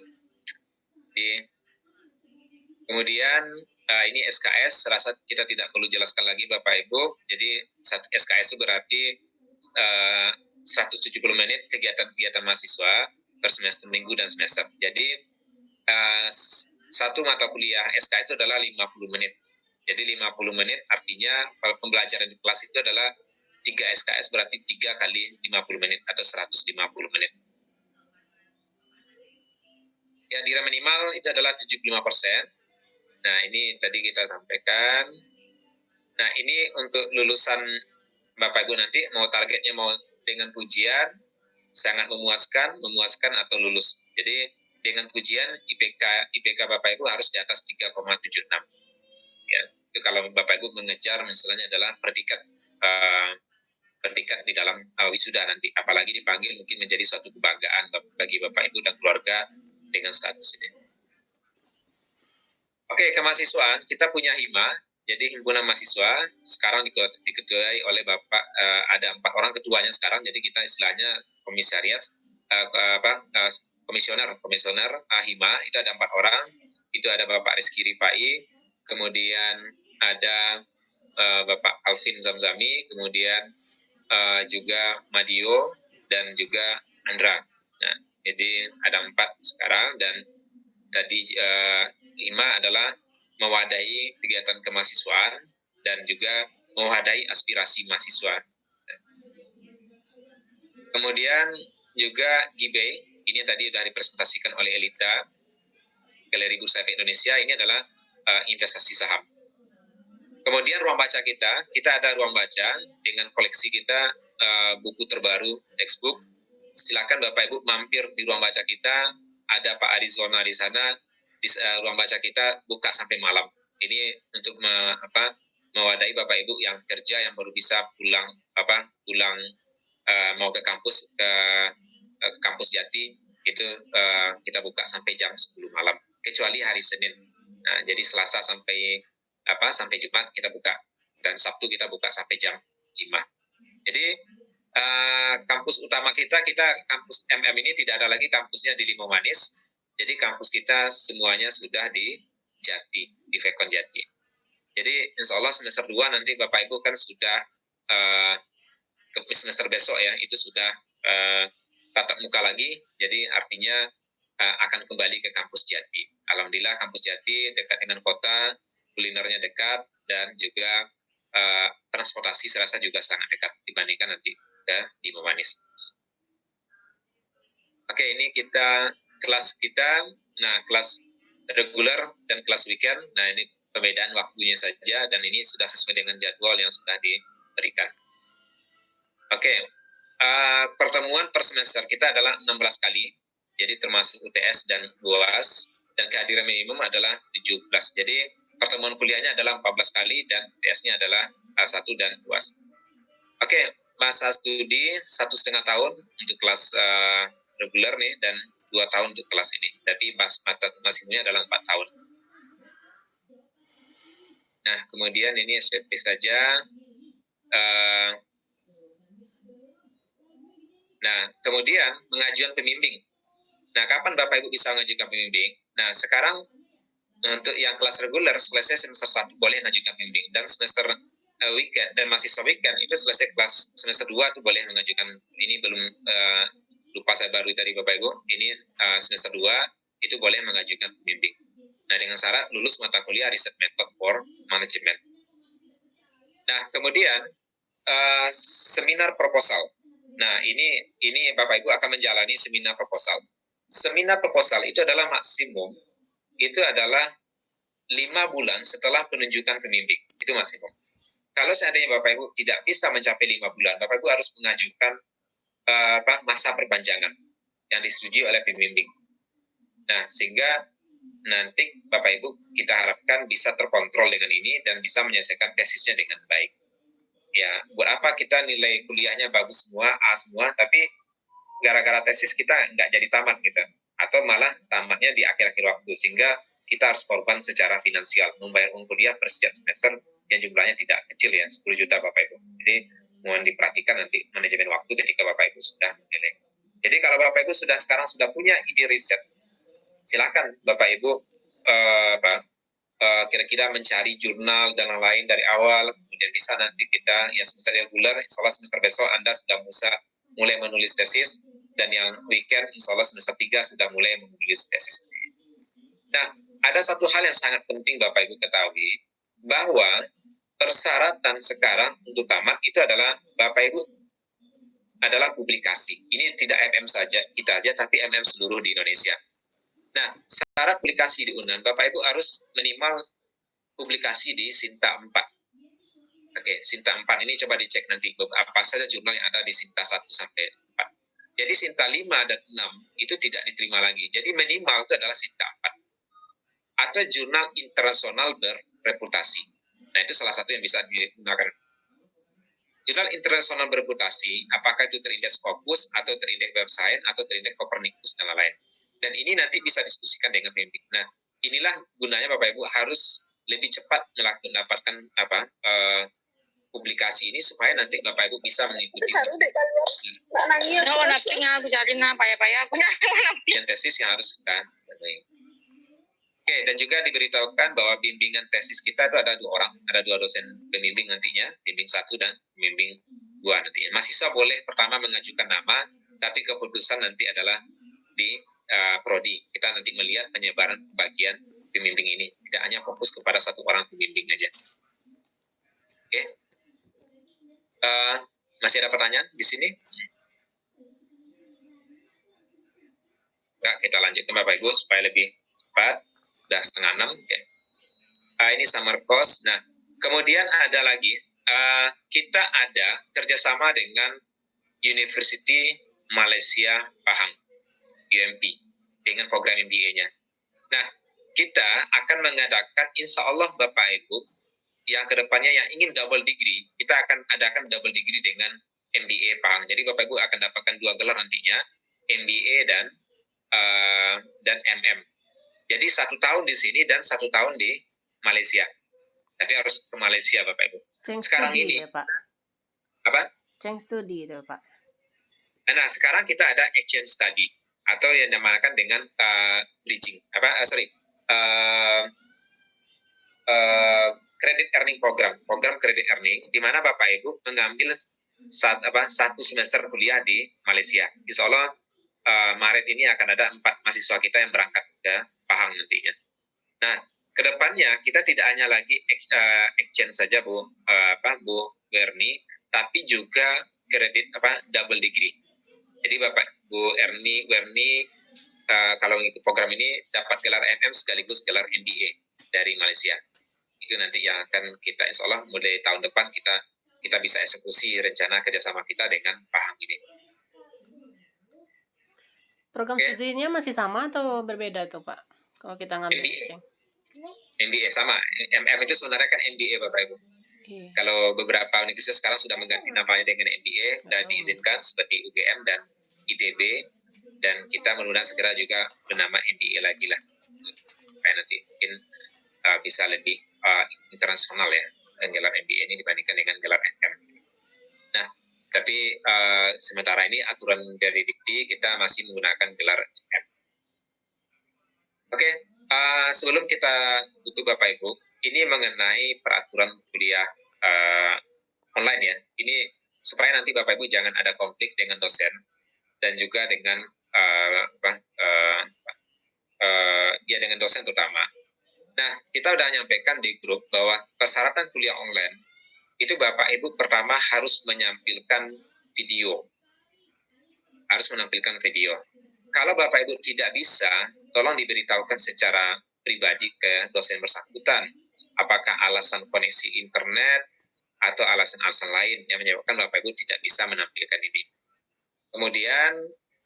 Kemudian ini SKS, rasa kita tidak perlu jelaskan lagi Bapak Ibu. Jadi SKS itu berarti 170 menit kegiatan-kegiatan mahasiswa per semester, minggu dan semester. Jadi satu mata kuliah SKS itu adalah 50 menit. Jadi 50 menit artinya kalau pembelajaran di kelas itu adalah 3 SKS berarti 3 kali 50 menit atau 150 menit. Ya, nilai minimal itu adalah 75%. Nah, ini tadi kita sampaikan. Nah, ini untuk lulusan Bapak Ibu nanti mau targetnya mau dengan pujian sangat memuaskan atau lulus. Jadi dengan pujian IPK Bapak Ibu harus di atas 3,76. Ya, itu kalau Bapak Ibu mengejar misalnya adalah predikat di dalam wisuda nanti, apalagi dipanggil mungkin menjadi suatu kebanggaan bagi Bapak Ibu dan keluarga dengan status ini. Oke, kemahasiswaan kita punya HIMA, jadi himpunan mahasiswa sekarang diketuai oleh Bapak, ada 4 orang ketuanya sekarang, jadi kita istilahnya komisariat komisioner HIMA itu ada 4 orang, itu ada Bapak Rizky Rifai, kemudian ada Bapak Alvin Zamzami, kemudian juga Madio dan juga Andra. Nah, jadi ada 4 sekarang, dan tadi HIMA adalah mewadahi kegiatan kemahasiswaan dan juga mewadahi aspirasi mahasiswa. Kemudian juga GIBE, ini tadi sudah dipresentasikan oleh Elita, Galeri Bursa Efek Indonesia, ini adalah investasi saham. Kemudian ruang baca kita ada ruang baca dengan koleksi kita buku terbaru, textbook. Silakan Bapak Ibu mampir di ruang baca kita, ada Pak Arizona di sana, di ruang baca kita buka sampai malam. Ini untuk mewadahi Bapak Ibu yang kerja yang baru bisa pulang mau ke kampus Jati, itu kita buka sampai jam 10 malam, kecuali hari Senin. Nah, jadi Selasa sampai Jumat kita buka, dan Sabtu kita buka sampai jam 5. Jadi kampus utama kita kampus MM ini tidak ada lagi kampusnya di Limau Manis. Jadi kampus kita semuanya sudah di Jati, di Vekon Jati. Jadi insya Allah semester 2 nanti Bapak Ibu kan sudah semester besok ya, itu sudah tatap muka lagi, jadi artinya akan kembali ke kampus Jati. Alhamdulillah kampus Jati dekat dengan kota, kulinernya dekat, dan juga transportasi serasa juga sangat dekat dibandingkan nanti di Memanis. Oke, ini kelas kita, nah kelas reguler dan kelas weekend, nah ini perbedaan waktunya saja, dan ini sudah sesuai dengan jadwal yang sudah diberikan. Oke, pertemuan per semester kita adalah 16 kali, jadi termasuk UTS dan UAS, dan kehadiran minimum adalah 17. Jadi pertemuan kuliahnya adalah 14 kali, dan UTS-nya adalah A1 dan UAS. Oke, masa studi 1,5 tahun untuk kelas reguler nih, dan 2 tahun untuk kelas ini. Tapi mata maksimumnya adalah 4 tahun. Nah, kemudian ini SPP saja. Nah, kemudian pengajuan pembimbing. Nah, kapan Bapak Ibu bisa mengajukan pembimbing? Nah, sekarang untuk yang kelas reguler selesai semester 1 boleh mengajukan pembimbing, dan semester weekend dan mahasiswa weekend itu selesai kelas semester 2 itu boleh mengajukan. Ini belum lupa saya baru tadi Bapak Ibu. Ini semester 2 itu boleh mengajukan pembimbing. Nah, dengan syarat lulus mata kuliah riset method for management. Nah, kemudian seminar proposal. Nah, ini Bapak Ibu akan menjalani seminar proposal. Seminar proposal itu adalah maksimum, itu adalah 5 bulan setelah penunjukan pembimbing. Itu maksimum. Kalau seandainya Bapak Ibu tidak bisa mencapai 5 bulan, Bapak Ibu harus mengajukan masa perpanjangan yang disetujui oleh pembimbing. Nah, sehingga nanti Bapak Ibu kita harapkan bisa terkontrol dengan ini dan bisa menyelesaikan tesisnya dengan baik. Ya, buat apa kita nilai kuliahnya bagus semua, A semua, tapi gara-gara tesis kita nggak jadi tamat gitu, atau malah tamatnya di akhir-akhir waktu, sehingga kita harus korban secara finansial, membayar uang kuliah per setiap semester yang jumlahnya tidak kecil ya, 10 juta Bapak Ibu. Jadi mohon diperhatikan nanti manajemen waktu ketika Bapak Ibu sudah menilai. Jadi kalau Bapak Ibu sekarang sudah punya ide riset, silakan Bapak Ibu kira-kira mencari jurnal dan lain-lain dari awal, kemudian bisa nanti kita yang semester reguler, insya Allah semester besok Anda sudah bisa mulai menulis tesis, dan yang weekend insya Allah semester 3 sudah mulai menulis tesis. Nah, ada satu hal yang sangat penting Bapak Ibu ketahui, bahwa persyaratan sekarang untuk tamat itu adalah Bapak Ibu adalah publikasi. Ini tidak MM saja, kita aja, tapi MM seluruh di Indonesia. Nah, syarat publikasi di UNAN, Bapak Ibu harus minimal publikasi di Sinta 4. Oke, Sinta 4 ini coba dicek nanti apa saja jurnal yang ada di Sinta 1 sampai 4. Jadi Sinta 5 dan 6 itu tidak diterima lagi. Jadi minimal itu adalah Sinta 4. Atau jurnal internasional berreputasi. Nah, itu salah satu yang bisa digunakan. Jurnal internasional berreputasi, apakah itu terindeks Scopus, atau terindeks Web Science, atau terindeks Copernicus, dan lain-lain. Dan ini nanti bisa diskusikan dengan pembimbing. Nah, inilah gunanya Bapak Ibu harus lebih cepat mendapatkan publikasi ini, supaya nanti Bapak Ibu bisa mengikuti tesis yang harus kita penuhi. Oke, dan juga diberitahukan bahwa bimbingan tesis kita itu ada 2 orang, ada 2 dosen pembimbing nantinya, bimbing 1 dan bimbing 2 nantinya. Mahasiswa boleh pertama mengajukan nama, tapi keputusan nanti adalah di prodi. Kita nanti melihat penyebaran bagian pembimbing ini, tidak hanya fokus kepada 1 orang pembimbing aja. Oke, masih ada pertanyaan di sini? Enggak, kita lanjut ke Bapak Ibu supaya lebih cepat. Sudah 5:30. Okay. Ini summer course. Nah, kemudian ada lagi, kita ada kerjasama dengan University Malaysia Pahang, UMP, dengan program MBA-nya. Nah, kita akan mengadakan, insya Allah Bapak Ibu, yang kedepannya yang ingin double degree, kita akan adakan double degree dengan MBA Pahang. Jadi Bapak Ibu akan dapatkan 2 gelar nantinya, MBA dan MM. Jadi 1 tahun di sini dan 1 tahun di Malaysia. Tapi harus ke Malaysia Bapak Ibu. Sekarang ini, ya, Pak. Apa? Ceng studi itu Pak. Nah, sekarang kita ada exchange study, atau yang dinamakan dengan bridging, credit earning program credit earning, di mana Bapak Ibu mengambil 1 semester kuliah di Malaysia. Insya Allah Maret ini akan ada 4 mahasiswa kita yang berangkat ke Pahang nantinya. Nah, kedepannya kita tidak hanya lagi exchange saja Bu Werni, tapi juga kredit double degree. Jadi Bapak Bu Werni kalau mengikuti program ini dapat gelar MM sekaligus gelar MBA dari Malaysia. Itu nanti yang akan kita insya Allah mulai tahun depan kita bisa eksekusi rencana kerjasama kita dengan Pahang ini. Program studinya masih sama atau berbeda tuh Pak? Kalau kita ngambil MBA sama. MM itu sebenarnya kan MBA Bapak Ibu. Kalau beberapa universitas sekarang sudah mengganti namanya dengan MBA dan diizinkan seperti UGM dan ITB, dan kita mudah-mudahan segera juga bernama MBA lagi lah, supaya nanti mungkin bisa lebih internasional ya gelar MBA ini dibandingkan dengan gelar MM. Nah, tapi sementara ini aturan dari Dikti kita masih menggunakan gelar MM. Oke, sebelum kita tutup Bapak Ibu, ini mengenai peraturan kuliah online ya. Ini supaya nanti Bapak Ibu jangan ada konflik dengan dosen dan juga dengan dengan dosen terutama. Nah, kita udah nyampaikan di grup bahwa persyaratan kuliah online itu Bapak Ibu pertama harus menampilkan video. Harus menampilkan video. Kalau Bapak Ibu tidak bisa, tolong diberitahukan secara pribadi ke dosen bersangkutan. Apakah alasan koneksi internet atau alasan-alasan lain yang menyebabkan Bapak Ibu tidak bisa menampilkan ini. Kemudian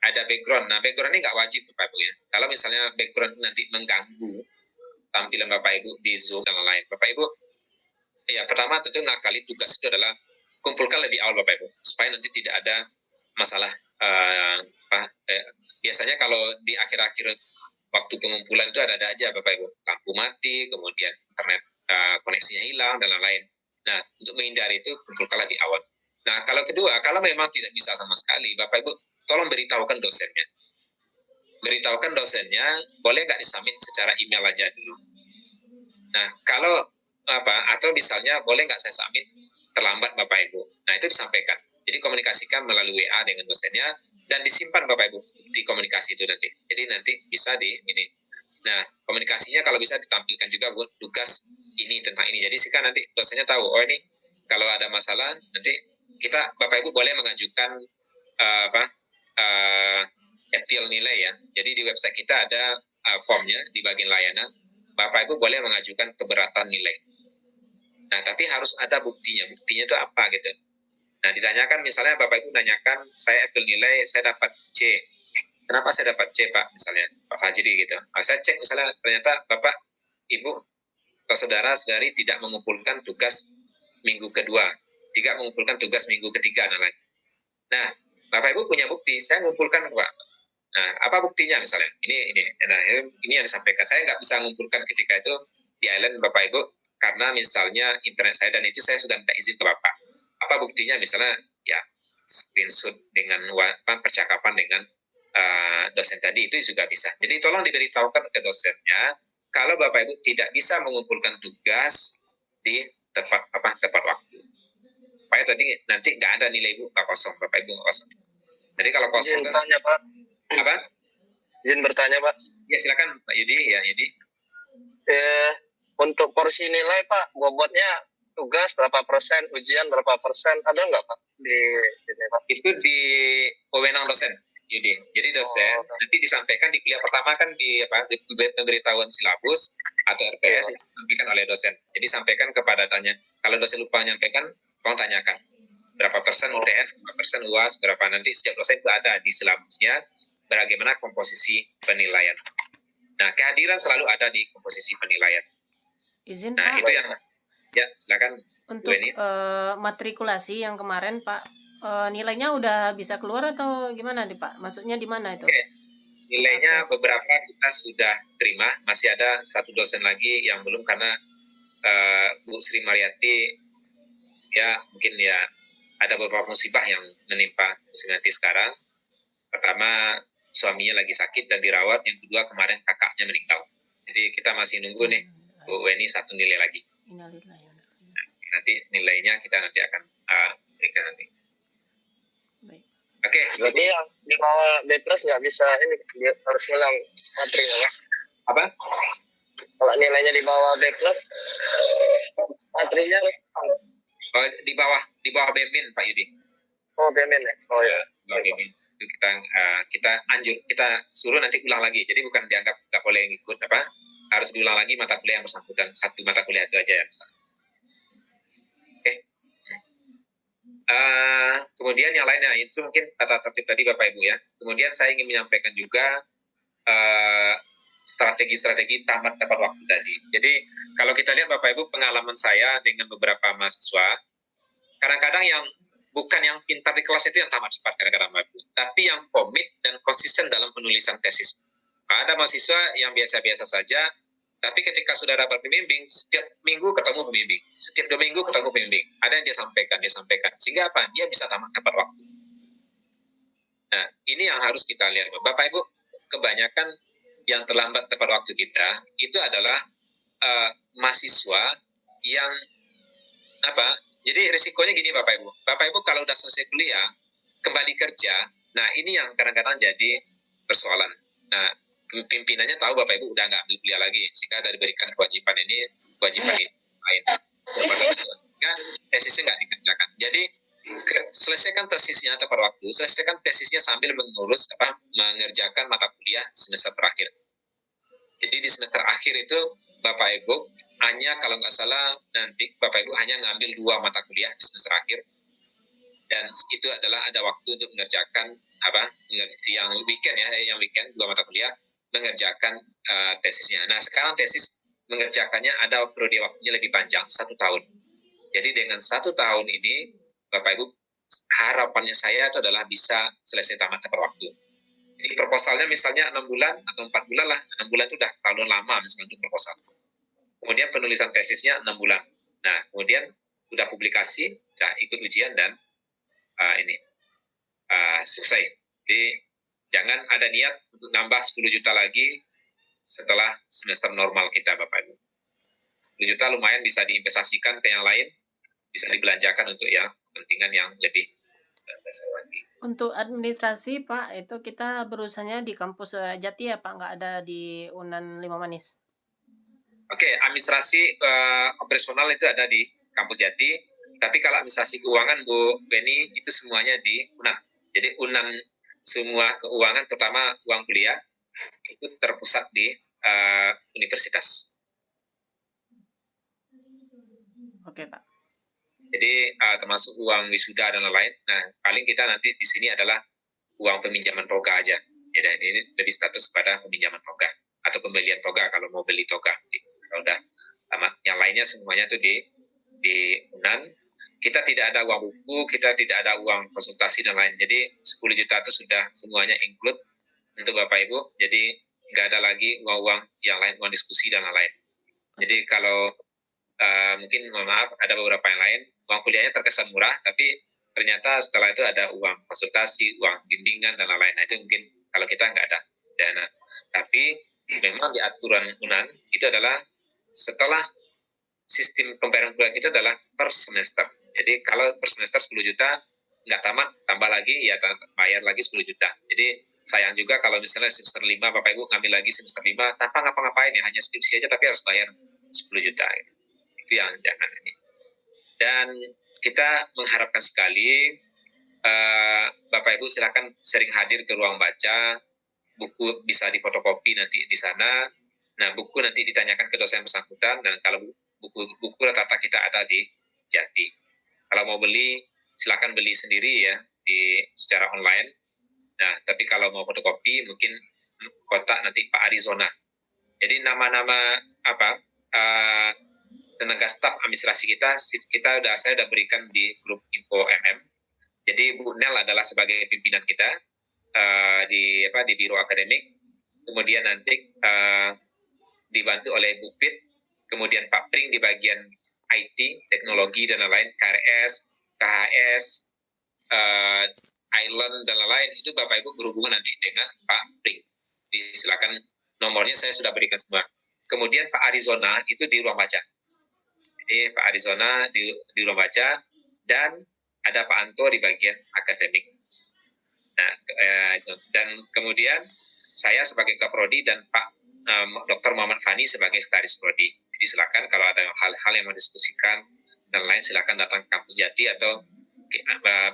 ada background. Nah, background ini nggak wajib Bapak Ibu ya. Kalau misalnya background nanti mengganggu tampilan Bapak Ibu di Zoom dan lain-lain, Bapak Ibu, ya pertama tentu ngakali tugas itu adalah kumpulkan lebih awal Bapak Ibu, supaya nanti tidak ada masalah. Biasanya kalau di akhir-akhir waktu pengumpulan itu ada aja Bapak Ibu, lampu mati, kemudian internet koneksinya hilang dan lain-lain. Nah, untuk menghindari itu kumpulkan lebih awal. Nah, kalau kedua, kalau memang tidak bisa sama sekali, Bapak Ibu tolong beritahukan dosennya. Beritahukan dosennya, boleh nggak disubmit secara email aja dulu. Nah, kalau atau misalnya boleh nggak saya submit terlambat Bapak Ibu. Nah, itu disampaikan. Jadi komunikasikan melalui WA dengan dosennya dan disimpan Bapak Ibu di komunikasi itu nanti. Jadi nanti bisa ini. Nah, komunikasinya kalau bisa ditampilkan juga buat tugas ini tentang ini. Jadi sekarang nanti dosennya tahu, oh ini kalau ada masalah nanti kita Bapak Ibu boleh mengajukan appeal nilai ya. Jadi di website kita ada formnya di bagian layanan. Bapak Ibu boleh mengajukan keberatan nilai. Nah, tapi harus ada buktinya. Buktinya itu apa gitu. Nah, ditanyakan misalnya Bapak Ibu nanyakan, saya appeal nilai, saya dapat C. Kenapa saya dapat C, Pak? Misalnya Pak Fajri gitu. Nah, saya cek misalnya ternyata Bapak, Ibu, atau saudara-saudari tidak mengumpulkan tugas minggu kedua, tidak mengumpulkan tugas minggu ketiga dan lain. Nah, Bapak Ibu punya bukti, saya mengumpulkan Pak. Nah, apa buktinya misalnya? Ini yang disampaikan. Saya nggak bisa mengumpulkan ketika itu di Island Bapak Ibu karena misalnya internet saya dan itu saya sudah minta izin ke Bapak. Apa buktinya? Misalnya ya screenshot dengan percakapan dengan dosen tadi itu juga bisa. Jadi tolong diberitahukan ke dosennya kalau Bapak Ibu tidak bisa mengumpulkan tugas di tepat waktu. Supaya tadi nanti nggak ada nilai Ibu nggak kosong, Bapak Ibu nggak kosong. Jadi kalau kosong izin bertanya Pak. Apa? Izin bertanya Pak. Ya silakan Pak Yudi ya Yudi. Untuk porsi nilai Pak, bobotnya tugas berapa persen, ujian berapa persen, ada nggak Pak di sini Pak? Itu di wewenang dosen Yudi. Jadi dosen nanti disampaikan di kuliah pertama kan di pemberitahuan silabus atau RPS itu disampaikan oleh dosen. Jadi sampaikan kepada kalau dosen lupa menyampaikan, tolong tanyakan berapa persen UTS, berapa persen UAS, berapa nanti setiap dosen itu ada di silabusnya, bagaimana komposisi penilaian. Nah, kehadiran selalu ada di komposisi penilaian. Izin nah, Pak. Itu yang ya silakan. Untuk matrikulasi yang kemarin Pak, nilainya udah bisa keluar atau gimana nih Pak? Maksudnya di mana itu? Nilainya beberapa kita sudah terima, masih ada satu dosen lagi yang belum karena Bu Sri Mariati ya mungkin ya ada beberapa musibah yang menimpa Bu Sri Mariati sekarang. Pertama suaminya lagi sakit dan dirawat, yang kedua kemarin kakaknya meninggal. Jadi kita masih nunggu nih Bu Weni satu nilai lagi. Nanti nilainya kita nanti akan berikan nanti. Oke. Berarti yang di bawah B+ nggak bisa ini, harus ngulang materinya Pak. Apa? Kalau nilainya di bawah B+, materinya di bawah BEMIN Pak Yudi. Oh BEMIN ya. Oh ya. Bawah BEMIN. Itu kita suruh nanti ulang lagi. Jadi bukan dianggap nggak boleh ngikut harus diulang lagi mata kuliah yang bersangkutan, satu mata kuliah itu aja ya misalnya. Oke. Kemudian yang lainnya itu mungkin tata tertib tadi Bapak Ibu ya. Kemudian saya ingin menyampaikan juga strategi-strategi tamat tepat waktu tadi. Jadi kalau kita lihat Bapak Ibu, pengalaman saya dengan beberapa mahasiswa, kadang-kadang yang bukan yang pintar di kelas itu yang tamat cepat kadang-kadang Bapak Ibu, tapi yang komit dan konsisten dalam penulisan tesis. Ada mahasiswa yang biasa-biasa saja, tapi ketika sudah dapat pembimbing, setiap minggu ketemu pembimbing, setiap 2 minggu ketemu pembimbing. Ada yang dia sampaikan. Sehingga apa? Dia bisa tamat tepat waktu. Nah, ini yang harus kita lihat. Bapak Ibu, kebanyakan yang terlambat tepat waktu kita, itu adalah mahasiswa yang apa? Jadi risikonya gini Bapak Ibu. Bapak Ibu kalau udah selesai kuliah, kembali kerja, nah ini yang kadang-kadang jadi persoalan. Nah, pimpinannya tahu Bapak Ibu udah nggak ambil kuliah lagi, sehingga ada diberikan kewajiban ini lain. Sehingga tesisnya nggak dikerjakan. Jadi selesaikan tesisnya tepat waktu, selesaikan tesisnya sambil mengerjakan mata kuliah semester terakhir. Jadi di semester akhir itu Bapak Ibu hanya kalau nggak salah nanti Bapak Ibu hanya ngambil 2 mata kuliah di semester akhir, dan itu adalah ada waktu untuk mengerjakan yang weekend 2 mata kuliah mengerjakan tesisnya. Nah sekarang tesis mengerjakannya ada periode waktunya lebih panjang, 1 tahun. Jadi dengan 1 tahun ini Bapak Ibu, harapannya saya itu adalah bisa selesai tamat tepat waktu. Jadi proposalnya misalnya 6 bulan atau 4 bulan lah, 6 bulan itu udah terlalu lama misalnya untuk proposal. Kemudian penulisan tesisnya 6 bulan. Nah, kemudian udah publikasi, udah ikut ujian dan selesai. Jadi jangan ada niat untuk nambah 10 juta lagi setelah semester normal kita Bapak Ibu. 10 juta lumayan bisa diinvestasikan ke yang lain, bisa dibelanjakan untuk yang kepentingan yang lebih besar lagi. Untuk administrasi Pak, itu kita berusahanya di kampus Jati ya Pak, nggak ada di Unan Lima Manis? Oke, administrasi operasional itu ada di kampus Jati, tapi kalau administrasi keuangan Bu Beni itu semuanya di Unan. Jadi Unan semua keuangan, terutama uang kuliah, itu terpusat di universitas. Oke Pak. Jadi termasuk uang wisuda dan lain-lain. Nah, paling kita nanti di sini adalah uang peminjaman toga aja. Ya, dan ini lebih status pada peminjaman toga atau pembelian toga kalau mau beli toga. Kalau udah sama, yang lainnya semuanya itu di Unan. Kita tidak ada uang buku, kita tidak ada uang konsultasi dan lain. Jadi 10 juta itu sudah semuanya include untuk Bapak Ibu. Jadi nggak ada lagi uang-uang yang lain, uang diskusi dan lain-lain. Jadi kalau mungkin mohon maaf ada beberapa yang lain, uang kuliahnya terkesan murah, tapi ternyata setelah itu ada uang konsultasi, uang bimbingan dan lain-lain. Nah itu mungkin kalau kita nggak ada dana. Tapi memang di aturan Unan itu adalah setelah sistem pembayaran kuliah itu adalah per semester. Jadi kalau per semester 10 juta nggak tamat, tambah lagi ya bayar lagi 10 juta. Jadi sayang juga kalau misalnya semester 5 Bapak Ibu ngambil lagi semester 5 tanpa ngapa-ngapain ya, hanya skripsi aja tapi harus bayar 10 juta. Itu yang jangan ini. Dan kita mengharapkan sekali Bapak Ibu silakan sering hadir ke ruang baca, buku bisa difotokopi nanti di sana. Nah, buku nanti ditanyakan ke dosen bersangkutan, dan kalau buku rata-rata kita ada di Jati. Kalau mau beli, silakan beli sendiri ya secara online. Nah, tapi kalau mau fotokopi mungkin kontak nanti Pak Arizona. Jadi nama-nama tenaga staf administrasi saya sudah berikan di grup info MM. Jadi Bu Nel adalah sebagai pimpinan kita di biro akademik. Kemudian nanti dibantu oleh Bu Fit, kemudian Pak Pring di bagian IT, teknologi dan lain-lain, KRS, KHS, Island dan lain-lain, itu Bapak Ibu berhubungan nanti dengan Pak Pring. Jadi silakan, nomornya saya sudah berikan semua. Kemudian Pak Arizona itu di ruang baca. Jadi Pak Arizona di ruang baca, dan ada Pak Anto di bagian akademik. Nah, dan kemudian saya sebagai Kaprodi dan Pak Dr. Muhammad Fani sebagai Sekretaris Prodi. Jadi silakan kalau ada hal-hal yang mau diskusikan dan lain, silakan datang ke kampus Jati, atau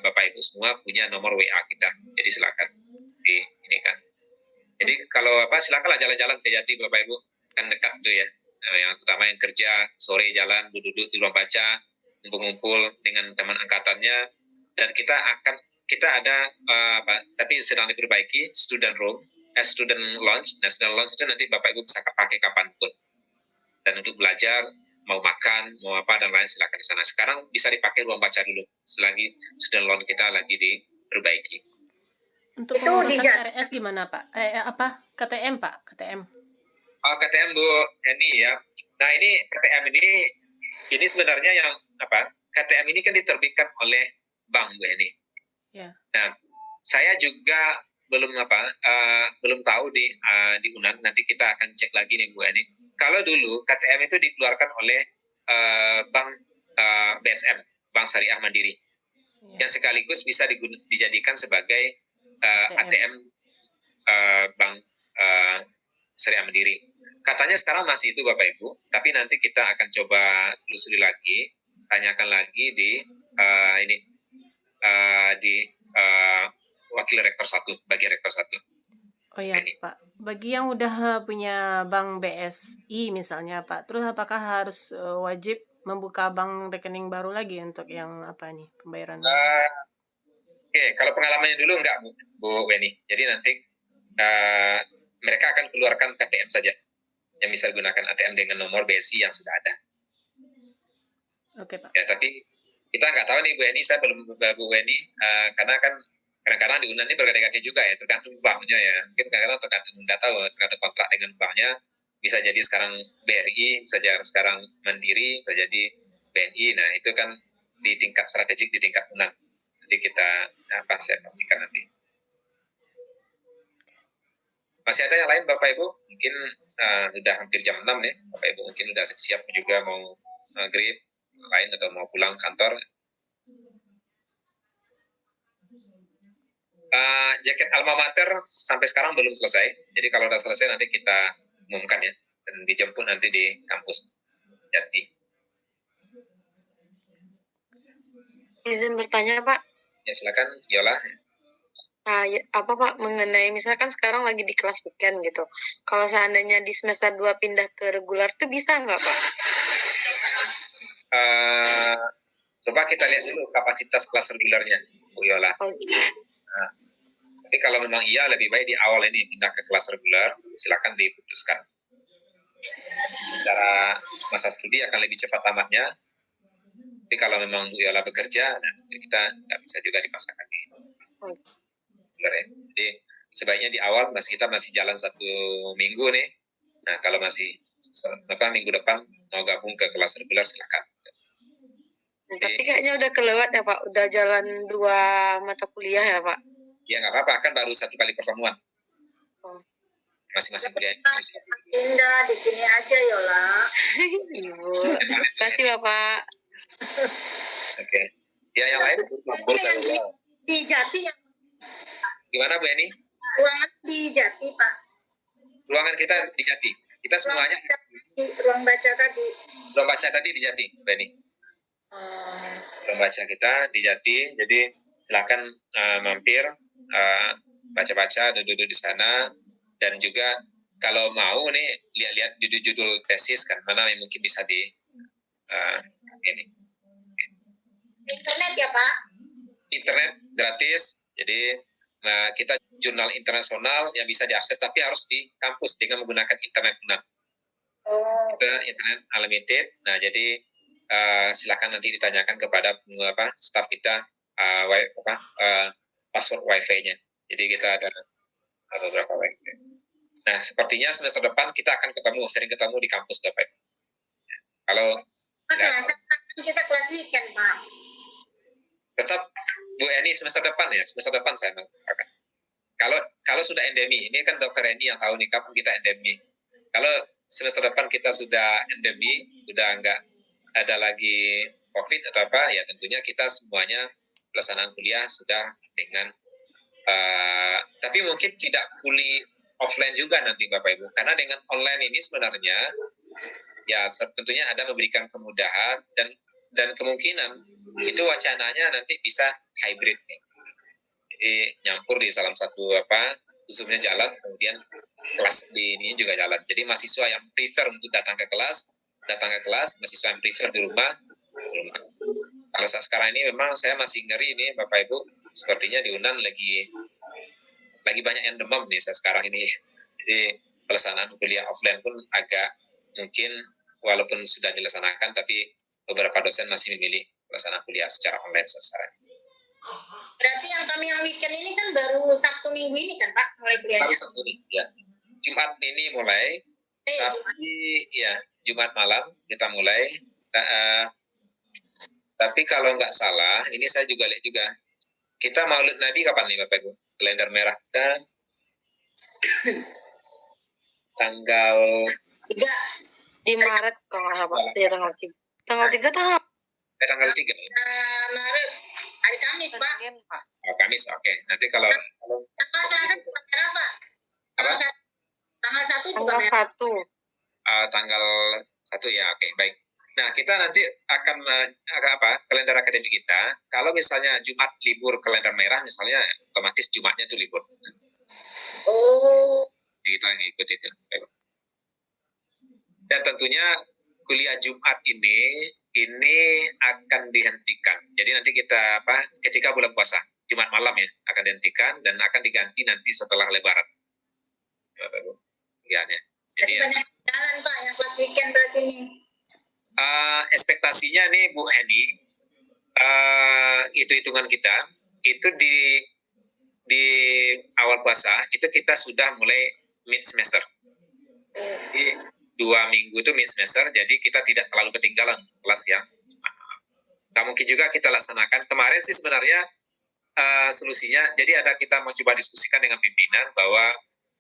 Bapak Ibu semua punya nomor WA kita. Jadi silakan ini kan. Jadi kalau silakanlah jalan-jalan ke Jati Bapak Ibu, kan dekat tuh ya. Yang terutama yang kerja sore jalan duduk di ruang baca, ngumpul-ngumpul dengan teman angkatannya, dan kita ada tapi sedang diperbaiki student room. student lounge. Nah, student lounge itu nanti Bapak Ibu bisa pakai kapanpun. Dan untuk belajar, mau makan, mau apa dan lain silakan di sana. Sekarang bisa dipakai ruang baca dulu selagi student loan kita lagi diperbaiki. Untuk pengurusan KRS gimana Pak? KTM Pak? KTM. Oh, KTM Bu Eni ya. Nah ini KTM ini sebenarnya yang apa? KTM ini kan diterbitkan oleh bank Bu Eni. Ya. Nah saya juga belum tahu di UNAN. Nanti kita akan cek lagi nih Bu Eni. Kalau dulu KTM itu dikeluarkan oleh bank BSM, Bank Syariah Mandiri, yang sekaligus bisa dijadikan sebagai ATM Bank Syariah Mandiri. Katanya sekarang masih itu Bapak Ibu, tapi nanti kita akan coba telusuri lagi, tanyakan lagi di wakil rektor 1, bagi rektor 1. Oh ya Pak, bagi yang udah punya bank BSI misalnya Pak, terus apakah harus wajib membuka bank rekening baru lagi untuk yang apa nih pembayaran? Oke, kalau pengalamannya dulu enggak Bu Weni. Jadi nanti mereka akan keluarkan KTM saja yang bisa digunakan ATM dengan nomor BSI yang sudah ada. Oke Pak. Ya, tapi kita nggak tahu nih Bu Weni, saya belum Bu Weni, karena kan kadang-kadang di UNAN ini berganti-ganti juga ya, tergantung banknya ya. Mungkin kadang-kadang tergantung kontrak dengan banknya. Bisa jadi sekarang BRI, bisa jadi sekarang Mandiri, bisa jadi BNI. Nah itu kan di tingkat strategik, di tingkat UNAN. Nanti kita saya pastikan nanti. Masih ada yang lain Bapak Ibu? Mungkin udah hampir jam 6 nih. Bapak Ibu mungkin udah siap juga mau maghrib lain atau mau pulang kantor. Jaket alma mater sampai sekarang belum selesai. Jadi kalau udah selesai nanti kita umumkan ya, dan dijemput nanti di kampus Jati. Izin bertanya Pak. Ya silakan Yola. Apa Pak mengenai misalkan sekarang lagi di kelas weekend gitu. Kalau seandainya di semester 2 pindah ke regular tuh bisa nggak Pak? Coba kita lihat dulu kapasitas kelas regulernya Bu Yola. Nah, tapi kalau memang iya lebih baik di awal ini pindah ke kelas reguler, silakan diputuskan. Secara masa studi akan lebih cepat tamatnya. Tapi kalau memang Bu Yola bekerja, kita nggak bisa juga dipaksakan di reguler ya. Jadi sebaiknya di awal kita masih jalan 1 minggu nih. Nah kalau masih minggu depan mau gabung ke kelas reguler silakan. Tapi kayaknya udah kelewat ya Pak, udah jalan 2 mata kuliah ya Pak? Ya nggak apa-apa, kan baru 1 kali pertemuan. Masing-masing kuliah. Pindah di sini aja Yola. Ibu, terima kasih Bapak. Oke. Ya yang lain? Di Jati yang gimana Bu Eni? ruangan di Jati Pak. Ruangan kita di Jati. Kita semuanya. Ruang baca tadi. Ruang baca tadi di Jati, Bu Eni. Membaca kita di Jati, jadi silakan mampir baca-baca, duduk di sana, dan juga kalau mau nih lihat-lihat judul-judul tesis kan mana yang mungkin bisa di ini. Internet ya Pak? Internet gratis, jadi kita jurnal internasional yang bisa diakses tapi harus di kampus dengan menggunakan internet UNAN. Kita internet unlimited, nah jadi silakan nanti ditanyakan kepada staf kita password wifi-nya. Jadi kita ada beberapa wifi. Nah, sepertinya semester depan kita akan sering ketemu di kampus Bapak. Kalau kita kelas weekend Pak. Tetap Bu Eni semester depan ya, semester depan saya mengatakan. Kalau sudah endemi, ini kan Dokter Eni yang tahu nih kapan kita endemi. Kalau semester depan kita sudah endemi, sudah enggak ada lagi COVID atau apa, ya tentunya kita semuanya pelaksanaan kuliah sudah dengan tapi mungkin tidak fully offline juga nanti Bapak Ibu, karena dengan online ini sebenarnya ya tentunya ada memberikan kemudahan dan kemungkinan itu wacananya nanti bisa hybrid nih. Jadi nyampur di salah satu Zoom-nya jalan, kemudian kelas di ini juga jalan. Jadi mahasiswa yang prefer untuk datang ke kelas, mahasiswa yang prefer di rumah. Kalau saat sekarang ini memang saya masih ngeri ini Bapak Ibu, sepertinya di UNAN lagi lagi banyak yang demam nih sekarang ini. Jadi pelaksanaan kuliah offline pun agak mungkin walaupun sudah dilaksanakan, tapi beberapa dosen masih memilih pelaksanaan kuliah secara online sekarang. Berarti yang weekend ini kan baru Sabtu Minggu ini kan Pak mulai kuliahnya? Baru Sabtu ini, ya. Jumat ini mulai, tapi ya Jumat malam kita mulai. Tapi kalau nggak salah, ini saya juga lihat juga, kita Maulid Nabi kapan nih Bapak Ibu? Kalender merah kita tanggal 3 di Maret kalau nggak salah, ya tanggal 3. Tanggal 3 tanggal tanggal 3. Maret, hari Kamis Pak. Oh, Kamis, oke. Nanti kalau Tanggal 1 bukan merah Pak. Tanggal 1 bukan merah. Tanggal 1 ya, oke, baik. Nah, kita nanti akan kalender akademik kita. Kalau misalnya Jumat libur kalender merah, misalnya otomatis Jumatnya itu libur. Oh. Kita ngikut itu. Dan tentunya kuliah Jumat ini akan dihentikan. Jadi nanti kita ketika bulan puasa, Jumat malam ya akan dihentikan dan akan diganti nanti setelah Lebaran. Bapak Ibu, ya. Jadi banyak jalan Pak yang kelas weekend berarti nih. Ekspektasinya nih Bu Hedi, itu hitungan kita itu di awal puasa itu kita sudah mulai mid semester. Jadi 2 minggu itu mid semester, jadi kita tidak terlalu ketinggalan kelas yang. Nah, mungkin juga kita laksanakan kemarin sih sebenarnya solusinya. Jadi kita mau coba diskusikan dengan pimpinan bahwa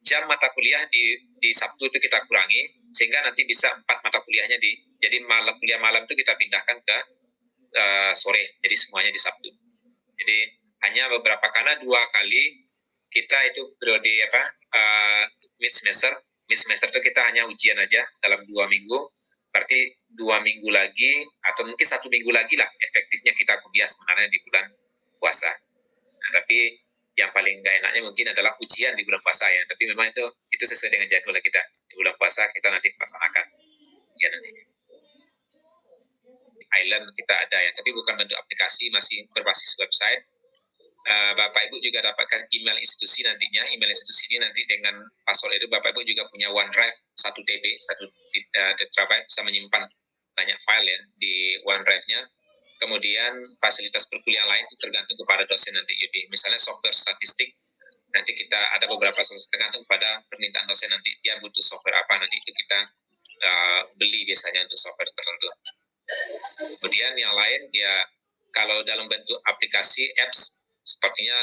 jam mata kuliah di Sabtu itu kita kurangi sehingga nanti bisa 4 mata kuliahnya jadi kuliah malam itu kita pindahkan ke sore, jadi semuanya di Sabtu. Jadi hanya beberapa, karena 2 kali kita itu periode mid semester itu kita hanya ujian aja dalam 2 minggu, berarti 2 minggu lagi atau mungkin 1 minggu lagi lah efektifnya kita kuliah sebenarnya di bulan puasa. Nah, tapi yang paling nggak enaknya mungkin adalah ujian di bulan puasa ya, tapi memang itu sesuai dengan jadwal kita. Di bulan puasa kita nanti melaksanakan ujian nanti. Island kita ada ya, tapi bukan bentuk aplikasi, masih berbasis website. Bapak Ibu juga dapatkan email institusi nantinya. Email institusi ini nanti dengan password itu Bapak Ibu juga punya OneDrive 1 TB, 1 terabyte, bisa menyimpan banyak file ya di OneDrive-nya. Kemudian fasilitas perkuliahan lain itu tergantung kepada dosen nanti. Jadi misalnya software statistik, nanti kita ada beberapa software tergantung pada permintaan dosen nanti dia butuh software apa, nanti itu kita beli biasanya untuk software tertentu. Kemudian yang lain ya kalau dalam bentuk aplikasi apps sepertinya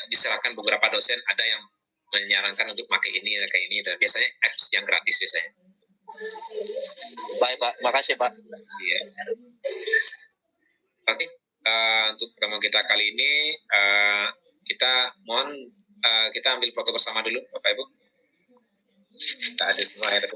diserahkan beberapa dosen, ada yang menyarankan untuk pakai ini kayak ini, dan biasanya apps yang gratis biasanya. Baik Pak, makasih Pak. Iya. Oke, untuk pertemuan kita kali ini kita mohon kita ambil foto bersama dulu Bapak Ibu. Kita ada semua ya.